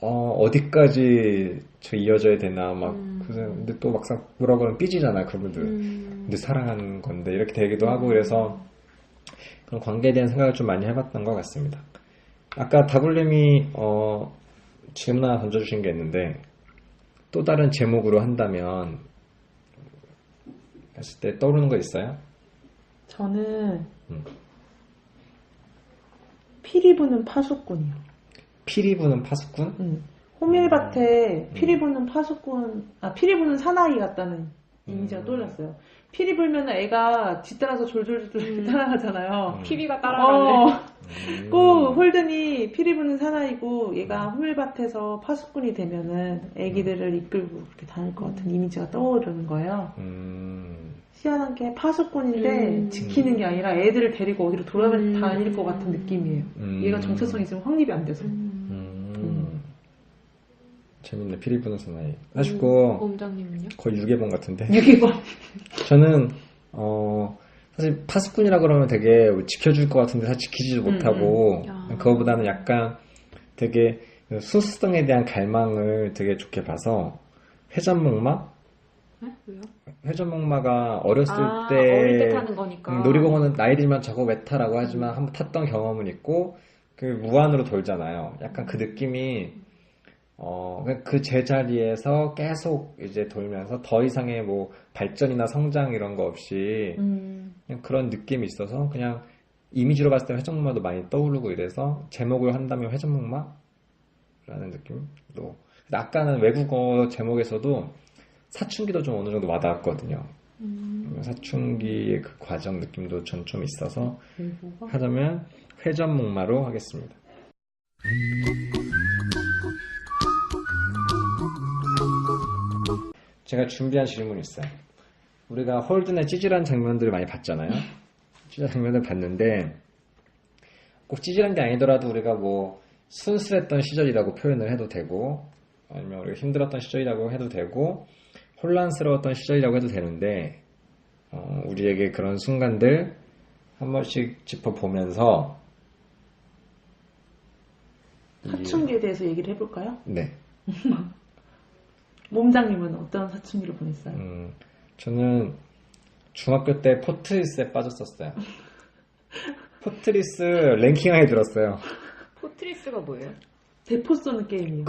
어디까지 저 이어져야 되나 막 근데 또 막상 뭐라고 하면 삐지잖아 그분들. 근데 사랑하는 건데 이렇게 되기도 하고 그래서 그런 관계에 대한 생각을 좀 많이 해봤던 것 같습니다. 아까 다굴님이 질문 하나 던져주신 게 있는데 또 다른 제목으로 한다면 했을 때 떠오르는 거 있어요? 저는 음. 피리 부는 파수꾼이요. 피리 부는 파수꾼? 호밀밭에 피리 부는 파수꾼, 피리 부는 사나이 같다는 이미지가 떠올랐어요. 피리 불면 애가 뒤따라서 졸졸졸 따라가잖아요. 피비가 따라가네. 꼭 홀든이 피리 부는 사나이고 얘가 호밀밭에서 파수꾼이 되면은 애기들을 이끌고 그렇게 다닐 것 같은 이미지가 떠오르는 거예요. 희한한 게 파수꾼인데 지키는 게 아니라 애들을 데리고 어디로 돌아다닐 것 같은 느낌이에요. 얘가 정체성이 있으면 확립이 안 돼서. 재밌네. 피리 부는 사나이. 하시고 몸장님은요? 거의 유괴범 같은데. 유기범. 저는 사실 파수꾼이라 그러면 되게 지켜줄 것 같은데 사실 지키지도 못하고 그거보다는 약간 되게 순수성에 대한 갈망을 되게 좋게 봐서 회전목마? 네? 왜요? 회전목마가 어렸을 때 어릴 때 타는 거니까. 놀이공원은 나이 들면 저거 왜 타라고 하지만 한번 탔던 경험은 있고 그 무한으로 돌잖아요. 약간 그 느낌이 그 제자리에서 계속 이제 돌면서 더 이상의 뭐 발전이나 성장 이런 거 없이 그냥 그런 느낌이 있어서 그냥 이미지로 봤을 때 회전목마도 많이 떠오르고 이래서 제목을 한다면 회전목마라는 느낌도. 아까는 외국어 제목에서도 사춘기도 좀 어느 정도 와닿았거든요. 사춘기의 그 과정 느낌도 전 좀 있어서 하자면 회전목마로 하겠습니다. 제가 준비한 질문이 있어요. 우리가 홀든의 찌질한 장면들을 많이 봤잖아요. 찌질한 장면을 봤는데 꼭 찌질한 게 아니더라도 우리가 뭐 순수했던 시절이라고 표현을 해도 되고 아니면 우리가 힘들었던 시절이라고 해도 되고 혼란스러웠던 시절이라고 해도 되는데 우리에게 그런 순간들 한 번씩 짚어보면서 사춘기에 대해서 얘기를 해볼까요? 네. 몸장님은 어떤 사춘기를 보냈어요? 저는 중학교 때 포트리스에 빠졌었어요. 포트리스 랭킹하에 들었어요. 포트리스가 뭐예요? 대포 쏘는 게임이요.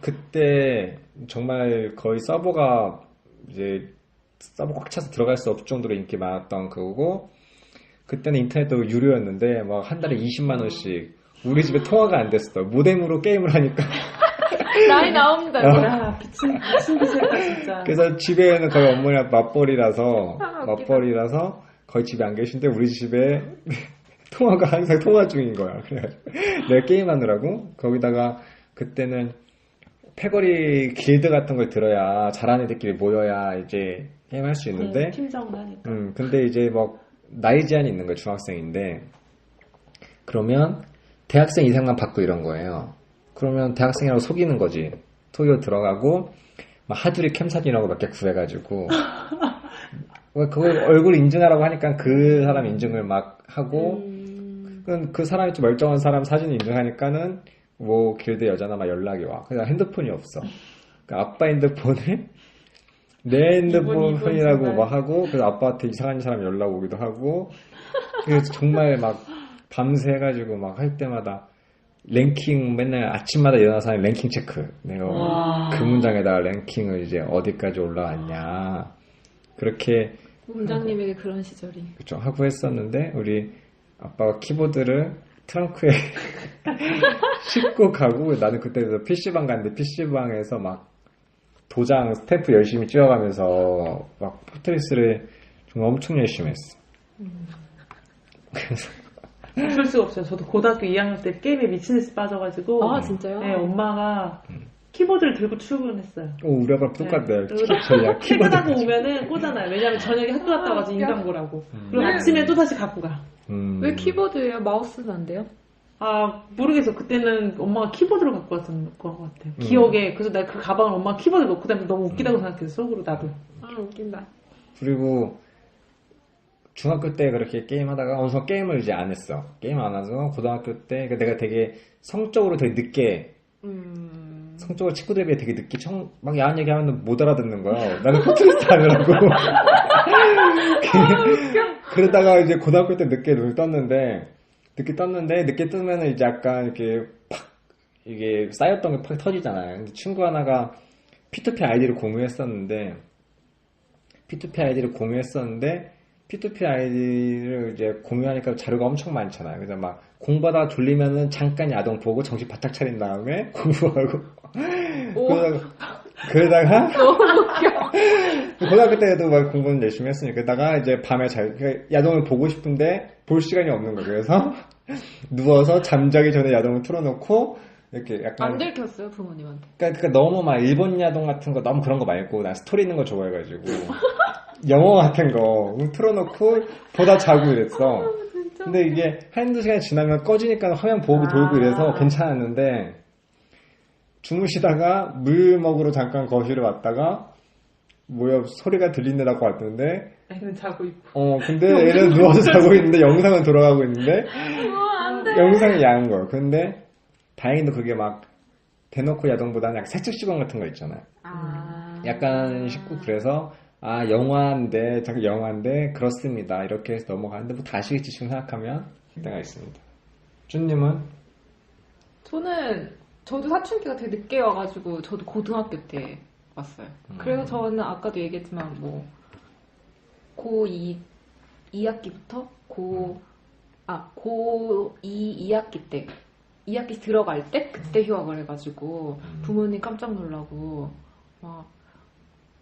그때 정말 거의 서버가 이제 서버 꽉 차서 들어갈 수 없을 정도로 인기 많았던 그거고 그때는 인터넷도 유료였는데 막 한 달에 20만 원씩 우리 집에 통화가 안 됐어. 모뎀으로 게임을 하니까. 라인 나옵니다. 야, 미친 기세다 진짜. 그래서 집에는 거의 어머니가 맞벌이라서 웃기다. 거의 집에 안 계신데 우리 집에 통화가 항상 통화 중인 거야. 그래가지고 내가 게임하느라고 거기다가 그때는 패거리 길드 같은 걸 들어야 잘하는 애들끼리 모여야 이제 게임할 수 있는데 팀장을 하니까. 근데 이제 뭐 나이 제한이 있는 거예요. 중학생인데 그러면 대학생 이상만 받고 이런 거예요. 그러면 대학생이라고 속이는 거지. 속여 들어가고 막 하두리 캠사진이라고 몇 개 구해가지고 그걸 얼굴 인증하라고 하니까 그 사람 인증을 막 하고 그 사람이 좀 멀쩡한 사람 사진 인증하니까는 뭐 길드 여자나 막 연락이 와. 그냥 핸드폰이 없어. 그러니까 아빠 핸드폰에 내 핸드폰이라고 이분 막 하고 그래서 아빠한테 이상한 사람 연락 오기도 하고 그래서 정말 막 밤새 해가지고 막 할 때마다 랭킹 맨날 아침마다 일어나서 하는 랭킹 체크. 내가 그 문장에다가 랭킹을 이제 어디까지 올라왔냐. 그렇게 원장님에게 그런 시절이. 그쵸, 하고 했었는데 우리 아빠가 키보드를 트렁크에 싣고 가고 나는 그때 PC방 갔는데 PC방에서 막 도장 스탬프 열심히 찍어가면서 막 포트리스를 정말 엄청 열심히 했어. 그래서 어쩔 수가 없어요. 저도 고등학교 2학년 때 게임에 미친 듯이 빠져가지고 아, 진짜요? 네, 엄마가 키보드를 들고 출근했어요. 우리 아빠랑 똑같네. 그리고 키보드 퇴근하고 오면은 꽂아놔요. 왜냐면 저녁에 학교 갔다 와서 인강 보라고. 그리고 아침에 또 다시 갖고 가. 왜 키보드예요? 마우스는 안 돼요? 아, 모르겠어. 그때는 엄마가 키보드를 갖고 왔던 것 같아요. 기억에. 그래서 내가 그 가방을 엄마가 키보드 넣고 다니면서 너무 웃기다고 생각했어. 속으로 나도. 아, 웃긴다. 그리고 중학교 때 그렇게 게임하다가 어느 순간 게임을 이제 안 했어. 게임 안 해서 고등학교 때 내가 되게 성적으로 되게 늦게 성적으로 친구들에 비해 되게 늦게 막 야한 얘기 하면 못 알아듣는 거야. 나는 포트리스트 하느라고. 그러다가 이제 고등학교 때 늦게 눈을 떴는데 늦게 뜨면은 이제 약간 이렇게 팍 이게 쌓였던 게 팍 터지잖아요. 근데 친구 하나가 P2P 아이디를 공유했었는데 P2P 아이디를 이제 공유하니까 자료가 엄청 많잖아요. 그래서 막 공부하다가 졸리면은 잠깐 야동 보고 정신 바짝 차린 다음에 공부하고 그러다가 고등학교 때도 막 공부는 열심히 했으니까 그러다가 이제 밤에 야동을 보고 싶은데 볼 시간이 없는 거예요. 그래서 누워서 잠자기 전에 야동을 틀어놓고 이렇게 약간 안 들켰어요, 부모님한테. 그러니까 너무 막 일본 야동 같은 거 너무 그런 거 말고 난 스토리 있는 거 좋아해가지고 영어 같은 거 틀어놓고 보다 자고 이랬어. 근데 이게 한두 시간 지나면 꺼지니까 화면 보고 돌고 이래서 괜찮았는데 주무시다가 물 먹으러 잠깐 거실에 왔다가 뭐야 소리가 들리느라고 왔는데 애는 자고 있고. 근데 애는 누워서 자고 있는데 영상은 돌아가고 있는데 안 돼. 영상이 야한 거야. 근데 다행히도 그게 막 대놓고 야동보다는 약간 살짝 시간 같은 거 있잖아요. 약간 싶고 그래서 영화인데 자꾸 영화인데 그렇습니다. 이렇게 해서 넘어가는데 뭐 다 아시겠지 지금 생각하면 때가 있습니다. 준님은? 저도 사춘기가 되게 늦게 와가지고 저도 고등학교 때 왔어요. 그래서 저는 아까도 얘기했지만 뭐 고2 2학기부터 고2 2학기 때 2학기 들어갈 때 그때 휴학을 해가지고 부모님 깜짝 놀라고 막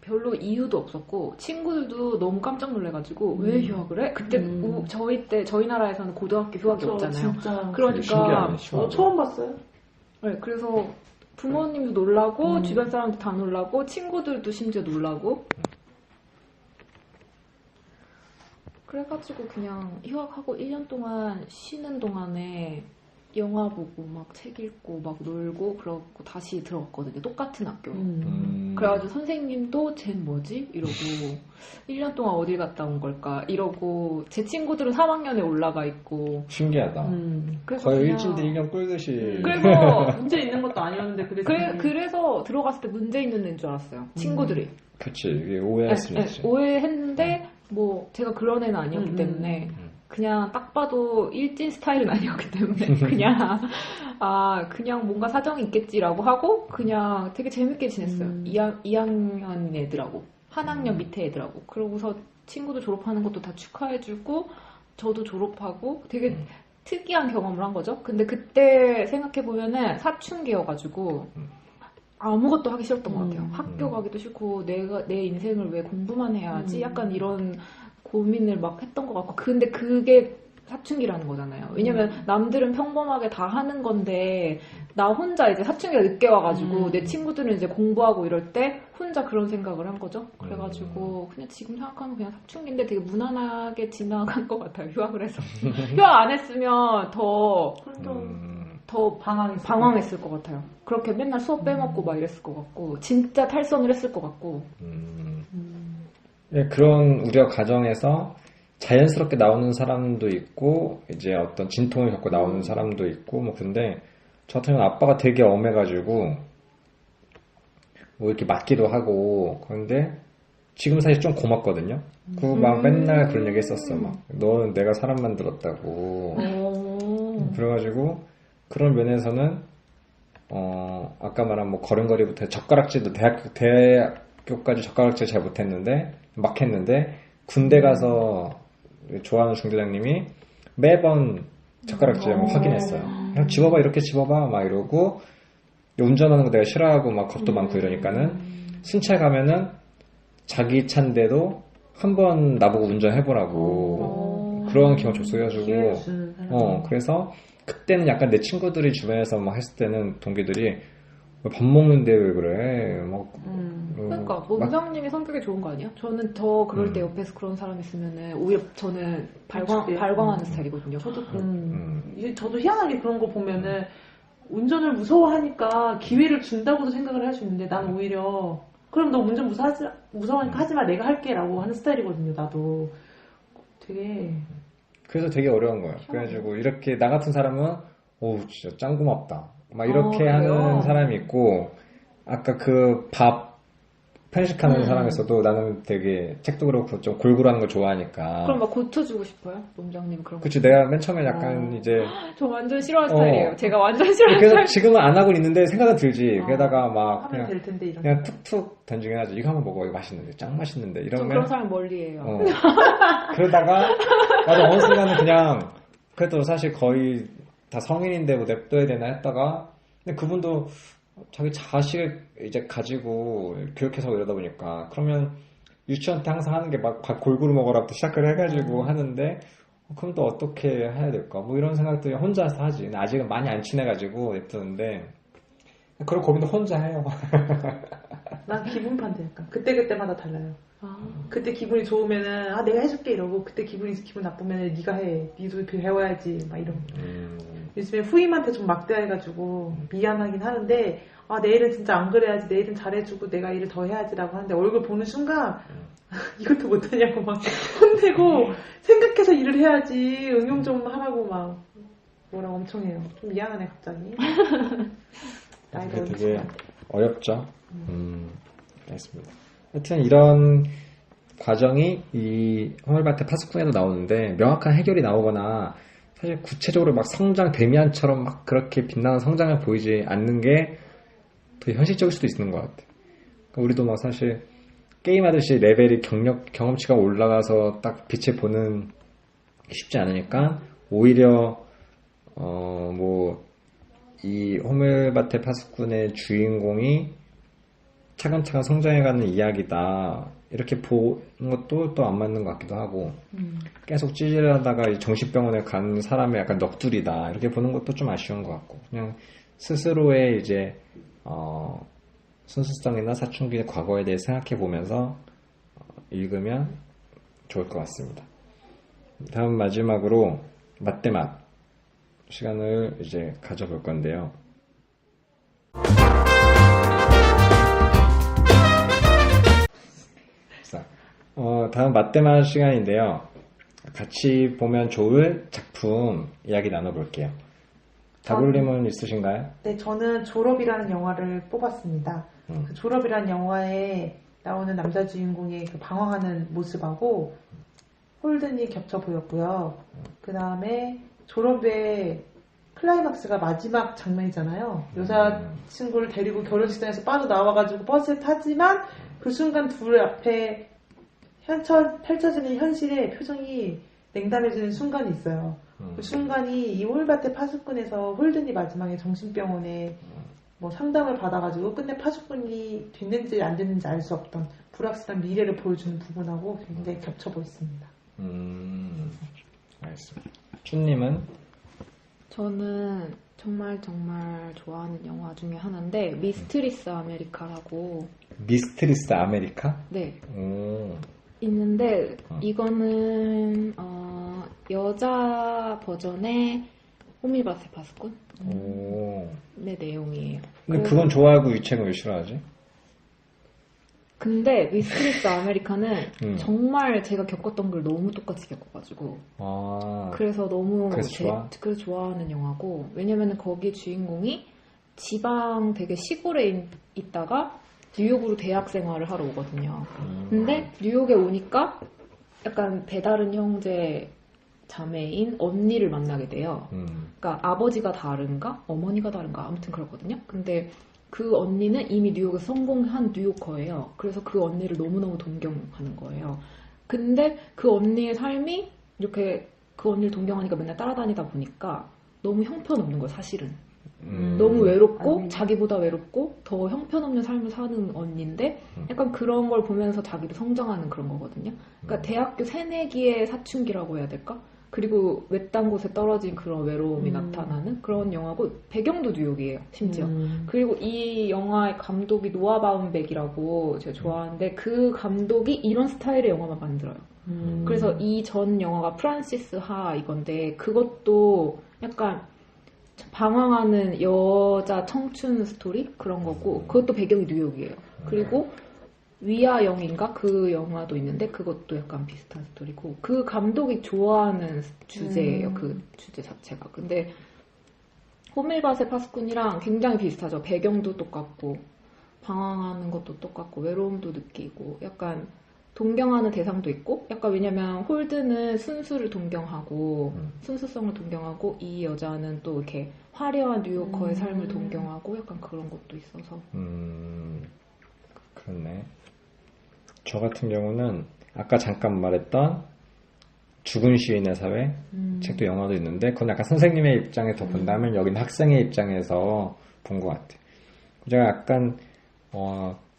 별로 이유도 없었고 친구들도 너무 깜짝 놀래가지고 왜 휴학을 해? 그때 저희 나라에서는 고등학교 휴학이 없잖아요. 진짜. 그러니까 처음 봤어요. 네, 그래서 부모님도 놀라고 주변 사람도 다 놀라고 친구들도 심지어 놀라고 그래가지고 그냥 휴학하고 1년 동안 쉬는 동안에 영화 보고 막 책 읽고 막 놀고 그러고 다시 들어갔거든요. 똑같은 학교. 그래가지고 선생님도 쟨 뭐지? 이러고 1년 동안 어딜 갔다 온 걸까? 이러고 제 친구들은 3학년에 올라가 있고 신기하다. 그래서 거의 그냥 일진데 1년 꿀듯이. 그래서 문제 있는 것도 아니었는데 그래서 들어갔을 때 문제 있는 애인 줄 알았어요. 친구들이. 그치 이게 오해할 수 있지. 오해했는데 뭐 제가 그런 애는 아니었기 때문에 그냥 딱 봐도 일진 스타일은 아니었기 때문에 그냥 뭔가 사정이 있겠지라고 하고 그냥 되게 재밌게 지냈어요. 2학년 애들하고 한 학년 밑에 애들하고 그러고서 친구도 졸업하는 것도 다 축하해주고 저도 졸업하고 되게 특이한 경험을 한 거죠. 근데 그때 생각해보면은 사춘기여가지고 아무것도 하기 싫었던 것 같아요. 학교 가기도 싫고 내 인생을 왜 공부만 해야지 약간 이런 고민을 막 했던 것 같고 근데 그게 사춘기라는 거잖아요. 왜냐면 남들은 평범하게 다 하는 건데 나 혼자 이제 사춘기가 늦게 와가지고 내 친구들은 이제 공부하고 이럴 때 혼자 그런 생각을 한 거죠. 그래가지고 그냥 지금 생각하면 그냥 사춘기인데 되게 무난하게 지나간 것 같아요. 휴학을 해서. 휴학 안 했으면 더 방황했을 것 같아요. 그렇게 맨날 수업 빼먹고 막 이랬을 것 같고 진짜 탈선을 했을 것 같고 네, 그런 우려 가정에서 자연스럽게 나오는 사람도 있고 이제 어떤 진통을 겪고 나오는 사람도 있고 뭐 근데 저 같은 경우는 아빠가 되게 엄해가지고 뭐 이렇게 맞기도 하고 그런데 지금 사실 좀 고맙거든요. 그거 막 맨날 그런 얘기 했었어. 막 너는 내가 사람 만들었다고. 그래가지고 그런 면에서는 아까 말한 뭐 걸음걸이부터 젓가락질도 중학교까지 젓가락질 잘 못했는데 막 했는데 군대 가서 좋아하는 중대장님이 매번 젓가락질 막 확인했어요. 그냥 집어봐 이렇게 집어봐 막 이러고 운전하는 거 내가 싫어하고 막 겁도 많고 이러니까는 순찰 가면은 자기 차인데도 한번 나보고 운전해보라고 그런 기회 줬어가지고 기회를 주는 사람. 그래서 그때는 약간 내 친구들이 주변에서 막 했을 때는 동기들이 밥 먹는데 왜 그래 막 그러니까 원장님이 성격이 좋은 거 아니야? 저는 더 그럴 때 옆에서 그런 사람 있으면은 오히려 저는 발광하는 스타일이거든요. 저도 희한하게 그런 거 보면은 운전을 무서워하니까 기회를 준다고도 생각을 할 수 있는데 난 오히려 그럼 너 운전 무서워하니까 하지마 내가 할게라고 하는 스타일이거든요. 나도 되게 그래서 되게 어려운 거예요. 그래가지고 이렇게 나 같은 사람은 오 진짜 짱 고맙다 막 이렇게 하는 사람이 있고 아까 그 밥 편식하는 사람에서도 나는 되게 책도 그렇고 좀 골고루 하는 걸 좋아하니까 그럼 막 고쳐주고 싶어요? 원장님 그런 거. 그치 내가 맨 처음에 약간 이제 저 완전 싫어하는 스타일이에요. 제가 완전 싫어하는 그래서 스타일. 지금은 안 하고 있는데 생각은 들지. 게다가 막 하면 될 텐데 이런. 그냥 툭툭 던지긴 하지. 이거 한번 먹어. 이거 맛있는데 짱 맛있는데 좀 이러면 그런 사람 멀리해요. 그러다가 나도 어느 순간은 그냥 그래도 사실 거의 다 성인인데 뭐 냅둬야 되나 했다가 근데 그분도 자기 자식을 이제 가지고 교육해서 이러다 보니까 그러면 유치원 때 항상 하는 게 막 밥 골고루 먹으라부터 시작을 해가지고 하는데 그럼 또 어떻게 해야 될까 뭐 이런 생각들이 혼자서 하지. 아직은 많이 안 친해가지고 냅두는데 그런 고민도 혼자 해요. 난 기분 판단이니까 그때마다 달라요. 그때 기분이 좋으면은 내가 해줄게 이러고 그때 기분 나쁘면은 네가 해. 니도 배워야지 막 이러고. 요즘에 후임한테 좀 막대해가지고 미안하긴 하는데 내일은 진짜 안 그래야지. 내일은 잘해주고 내가 일을 더 해야지라고 하는데 얼굴 보는 순간 이것도 못하냐고 막 혼내고 생각해서 일을 해야지. 응용 좀 하라고 막 뭐라 엄청 해요. 좀 미안하네 갑자기. 나이가 되게 어렵죠. 알겠습니다. 하여튼 이런 과정이 이 허물밭의 파수꾼에도 나오는데 명확한 해결이 나오거나 사실 구체적으로 막 성장 데미안처럼 막 그렇게 빛나는 성장을 보이지 않는 게 더 현실적일 수도 있는 것 같아. 그러니까 우리도 막 사실 게임하듯이 레벨이 경험치가 올라가서 딱 빛을 보는 게 쉽지 않으니까 오히려 뭐 이 허물밭의 파수꾼의 주인공이 차근차근 성장해가는 이야기다 이렇게 보는 것도 또 안 맞는 것 같기도 하고 계속 찌질하다가 정신병원에 간 사람의 약간 넋두리다 이렇게 보는 것도 좀 아쉬운 것 같고 그냥 스스로의 이제 순수성이나 사춘기의 과거에 대해 생각해 보면서 읽으면 좋을 것 같습니다. 다음 마지막으로 맛대맛 시간을 이제 가져볼 건데요. 다음 맛대맛 시간인데요. 같이 보면 좋을 작품 이야기 나눠볼게요. 다굴님은 있으신가요? 네, 저는 졸업이라는 영화를 뽑았습니다. 그 졸업이라는 영화에 나오는 남자 주인공의 그 방황하는 모습하고 홀든이 겹쳐 보였고요. 그 다음에 졸업의 클라이막스가 마지막 장면이잖아요. 여자친구를 데리고 결혼식장에서 빠져나와가지고 버스를 타지만 그 순간 둘 앞에 펼쳐지는 현실의 표정이 냉담해지는 순간이 있어요. 그 순간이 이 홀밭의 파수꾼에서 홀든이 마지막에 정신병원에 뭐 상담을 받아가지고 끝내 파수꾼이 됐는지 안 됐는지 알 수 없던 불확실한 미래를 보여주는 부분하고 굉장히 겹쳐 보였습니다. 알겠습니다. 춘님은? 저는 정말 좋아하는 영화 중에 하나인데 미스트리스 아메리카라고. 미스트리스 아메리카? 네. 오. 있는데 이거는 여자 버전의 호밀밭의 파수꾼 의 내용이에요. 근데 그건 좋아하고 유책은 왜 싫어하지? 근데 미스트리스 아메리카는 정말 제가 겪었던 걸 너무 똑같이 겪어가지고 그래서 너무 그래서 좋아하는 영화고 왜냐면은 거기 주인공이 지방 되게 시골에 있다가 뉴욕으로 대학 생활을 하러 오거든요. 근데 뉴욕에 오니까 약간 배다른 형제 자매인 언니를 만나게 돼요. 그러니까 아버지가 다른가 어머니가 다른가 아무튼 그렇거든요. 근데 그 언니는 이미 뉴욕에서 성공한 뉴요커예요. 그래서 그 언니를 너무너무 동경하는 거예요. 근데 그 언니의 삶이 이렇게 그 언니를 동경하니까 맨날 따라다니다 보니까 너무 형편없는 거예요, 사실은. 너무 외롭고 자기보다 외롭고 더 형편없는 삶을 사는 언니인데 약간 그런 걸 보면서 자기도 성장하는 그런 거거든요. 그러니까 대학교 새내기의 사춘기라고 해야 될까? 그리고 외딴 곳에 떨어진 그런 외로움이 나타나는 그런 영화고 배경도 뉴욕이에요, 심지어. 그리고 이 영화의 감독이 노아 바움백이라고 제가 좋아하는데 그 감독이 이런 스타일의 영화만 만들어요. 그래서 이 전 영화가 프란시스 하 이건데 그것도 약간 방황하는 여자 청춘 스토리 그런 거고 그것도 배경이 뉴욕이에요. 그리고 위아 영인가 그 영화도 있는데 그것도 약간 비슷한 스토리고 그 감독이 좋아하는 주제예요. 그 주제 자체가. 근데 호밀밭의 파스쿤이랑 굉장히 비슷하죠. 배경도 똑같고 방황하는 것도 똑같고 외로움도 느끼고 약간 동경하는 대상도 있고 약간 왜냐면 홀드는 순수를 동경하고 순수성을 동경하고 이 여자는 또 이렇게 화려한 뉴요커의 삶을 동경하고 약간 그런 것도 있어서 그렇네. 저 같은 경우는 아까 잠깐 말했던 죽은 시인의 사회 책도 영화도 있는데 그건 약간 선생님의 입장에서 본다면 여기는 학생의 입장에서 본 것 같아요. 제가 약간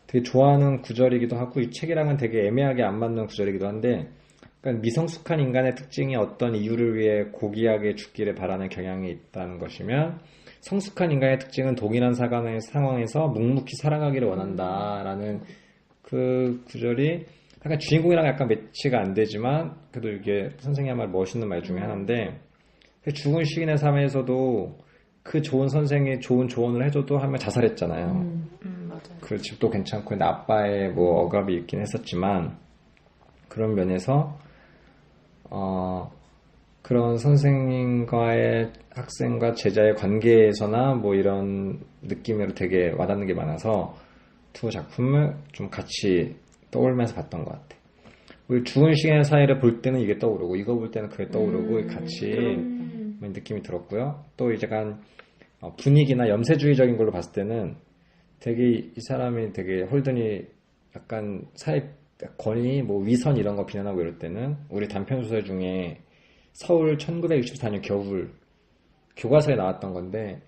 되게 좋아하는 구절이기도 하고 이 책이랑은 되게 애매하게 안 맞는 구절이기도 한데 그러니까 미성숙한 인간의 특징이 어떤 이유를 위해 고귀하게 죽기를 바라는 경향이 있다는 것이면 성숙한 인간의 특징은 동일한 상황에서 묵묵히 살아가기를 원한다라는 그 구절이 약간 주인공이랑 약간 매치가 안 되지만 그래도 이게 선생님 말 멋있는 말 중에 하나인데 죽은 시인의 삶에서도 그 좋은 선생이 좋은 조언을 해줘도 하면 자살했잖아요. 맞아요. 그 집도 괜찮고 근데 아빠의 뭐 억압이 있긴 했었지만 그런 면에서 그런 선생님과의 학생과 제자의 관계에서나 뭐 이런 느낌으로 되게 와닿는 게 많아서 두 작품을 좀 같이 떠올리면서 봤던 것 같아. 우리 죽은 시간의 사이를 볼 때는 이게 떠오르고 이거 볼 때는 그게 떠오르고 같이 느낌이 들었고요. 또 이제 약간 분위기나 염세주의적인 걸로 봤을 때는 되게 이 사람이 되게 홀든이 약간 사회 권위, 뭐 위선 이런 거 비난하고 이럴 때는 우리 단편 소설 중에 서울 1964년 겨울 교과서에 나왔던 건데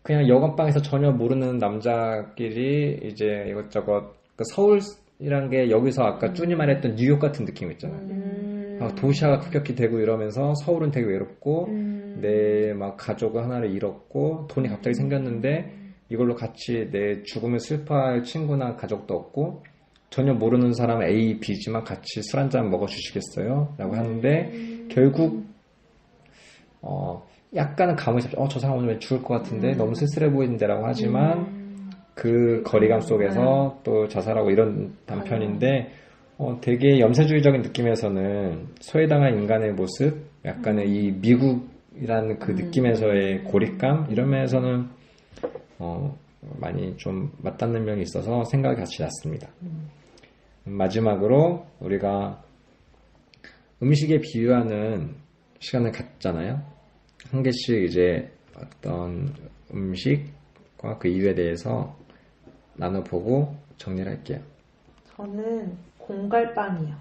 그냥 여건방에서 전혀 모르는 남자끼리 이제 이것저것 그 서울이란 게 여기서 아까 쭈니 말했던 뉴욕 같은 느낌 있잖아요. 도시화가 급격히 되고 이러면서 서울은 되게 외롭고 내 막 가족을 하나를 잃었고 돈이 갑자기 생겼는데 이걸로 같이 내 죽음을 슬퍼할 친구나 가족도 없고 전혀 모르는 사람 A, B지만 같이 술 한잔 먹어주시겠어요? 라고 하는데 결국 약간은 감을 잡죠. 저 사람 오늘 왜 죽을 것 같은데 너무 쓸쓸해 보이는데 라고 하지만 그 거리감 속에서 또 자살하고 이런 단편인데 되게 염세주의적인 느낌에서는 소외당한 인간의 모습 약간의 이 미국이라는 그 느낌에서의 고립감 이런 면에서는 많이 좀 맞닿는 면이 있어서 생각이 같이 났습니다. 마지막으로 우리가 음식에 비유하는 시간을 갖잖아요. 한 개씩 이제 어떤 음식과 그 이유에 대해서 나눠보고 정리를 할게요. 저는 공갈빵이요.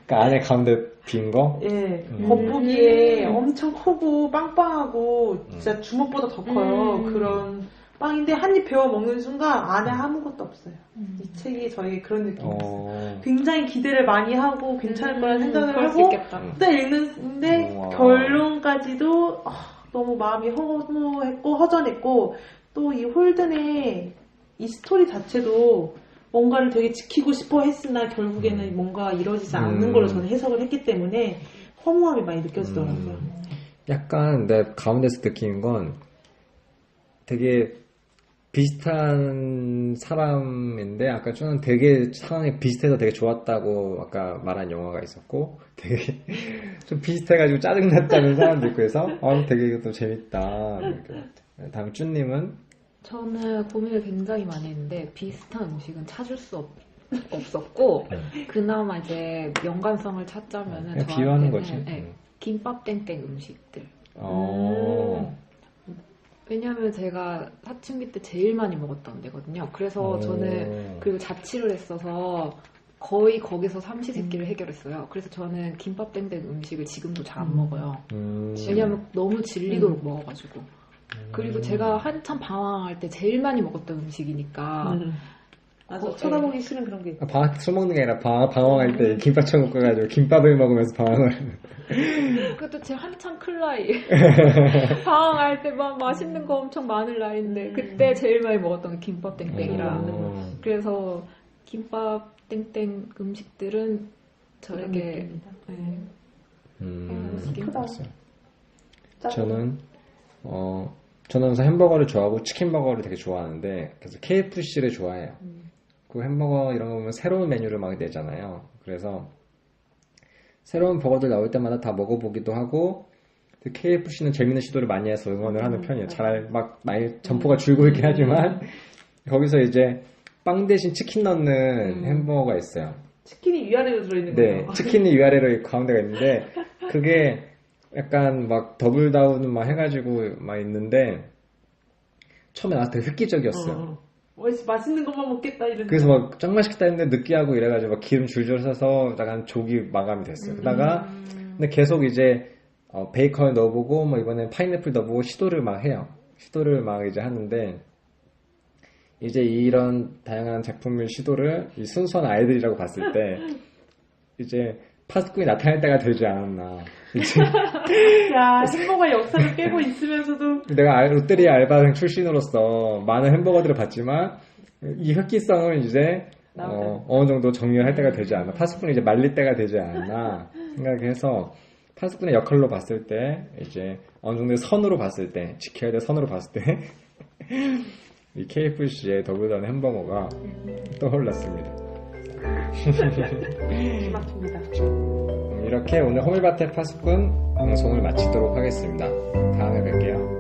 그러니까 안에 가운데 빈 거? 예, 겉보기에 엄청 크고 빵빵하고 진짜 주먹보다 더 커요. 그런 빵인데 한 입 베어 먹는 순간 안에 아무것도 없어요. 이 책이 저에게 그런 느낌이었어요. 굉장히 기대를 많이 하고 괜찮을 거라는 생각을 그럴 수 하고 있겠다. 딱 읽는데 결론까지도 너무 마음이 허무했고 허전했고 또 이 홀든의 이 스토리 자체도 뭔가를 되게 지키고 싶어 했으나 결국에는 뭔가 이루어지지 않는 걸로 저는 해석을 했기 때문에 허무함이 많이 느껴지더라고요. 약간 내 가운데서 느끼는 건 되게 비슷한 사람인데 아까 저는 되게 상황이 비슷해서 되게 좋았다고 아까 말한 영화가 있었고 되게 좀 비슷해가지고 짜증났다는 사람도 있고 해서 되게 이것도 재밌다. 다음 쭈님은? 저는 고민을 굉장히 많이 했는데 비슷한 음식은 찾을 수 없었고 그나마 이제 연관성을 찾자면은 그냥 비유하는 거지. 김밥 땡땡 음식들. 왜냐면 제가 사춘기 때 제일 많이 먹었던 데거든요. 그래서 저는 그리고 자취를 했어서 거의 거기서 삼시세끼를 해결했어요. 그래서 저는 김밥 땡땡 음식을 지금도 잘 안 먹어요. 왜냐면 너무 질리도록 먹어가지고. 그리고 제가 한참 방황할 때 제일 많이 먹었던 음식이니까. 맞아. 쳐다보기 싫은 그런 게 있어. 방학 술 먹는 게 아니라 방황할 때 김밥 처먹고 가지고 김밥을 먹으면서 방황을. 그것도 제 한참 클 나이. 방황할 때 막 맛있는 거 엄청 많을 나이인데 그때 제일 많이 먹었던 게 김밥 땡땡이라. 그래서 김밥 땡땡 음식들은 저에게 크다. 저는 우선 햄버거를 좋아하고 치킨버거를 되게 좋아하는데 그래서 KFC를 좋아해요. 그 햄버거 이런 거 보면 새로운 메뉴를 막 내잖아요. 그래서 새로운 버거들 나올 때마다 다 먹어보기도 하고 KFC는 재밌는 시도를 많이 해서 응원을 하는 편이에요. 잘 막 많이 점포가 줄고 있긴 하지만 거기서 이제 빵 대신 치킨 넣는 햄버거가 있어요. 치킨이 위아래로 들어있는 네, 거죠? 치킨이 위아래로 가운데가 있는데 그게 약간 막 더블 다운 막 해가지고 막 있는데 처음에 나한테 되게 획기적이었어요. 맛있는 것만 먹겠다 이런. 그래서 막 짱 맛있겠다 했는데 느끼하고 이래가지고 막 기름 줄줄 서서 약간 조기 마감이 됐어요. 그러다가 근데 계속 이제 베이컨 넣어보고 뭐 이번엔 파인애플 넣어보고 시도를 막 해요. 시도를 막 이제 하는데 이제 이런 다양한 작품을 시도를 이 순수한 아이들이라고 봤을 때 이제 파스꾼이 나타날 때가 되지 않았나. 야, 햄버거 역사를 깨고 있으면서도 내가 롯데리아 알바생 출신으로서 많은 햄버거들을 봤지만 이 획기성을 이제 어느 정도 정리를 할 때가 되지 않나. 파스꾼이 이제 말릴 때가 되지 않나 생각해서 파스꾼의 역할로 봤을 때 이제 어느 정도의 선으로 봤을 때 지켜야 될 선으로 봤을 때 이 KFC의 더블다운 햄버거가 떠올랐습니다. 맞습니다. 이렇게 오늘 호밀밭의 파수꾼 방송을 마치도록 하겠습니다. 다음에 뵐게요.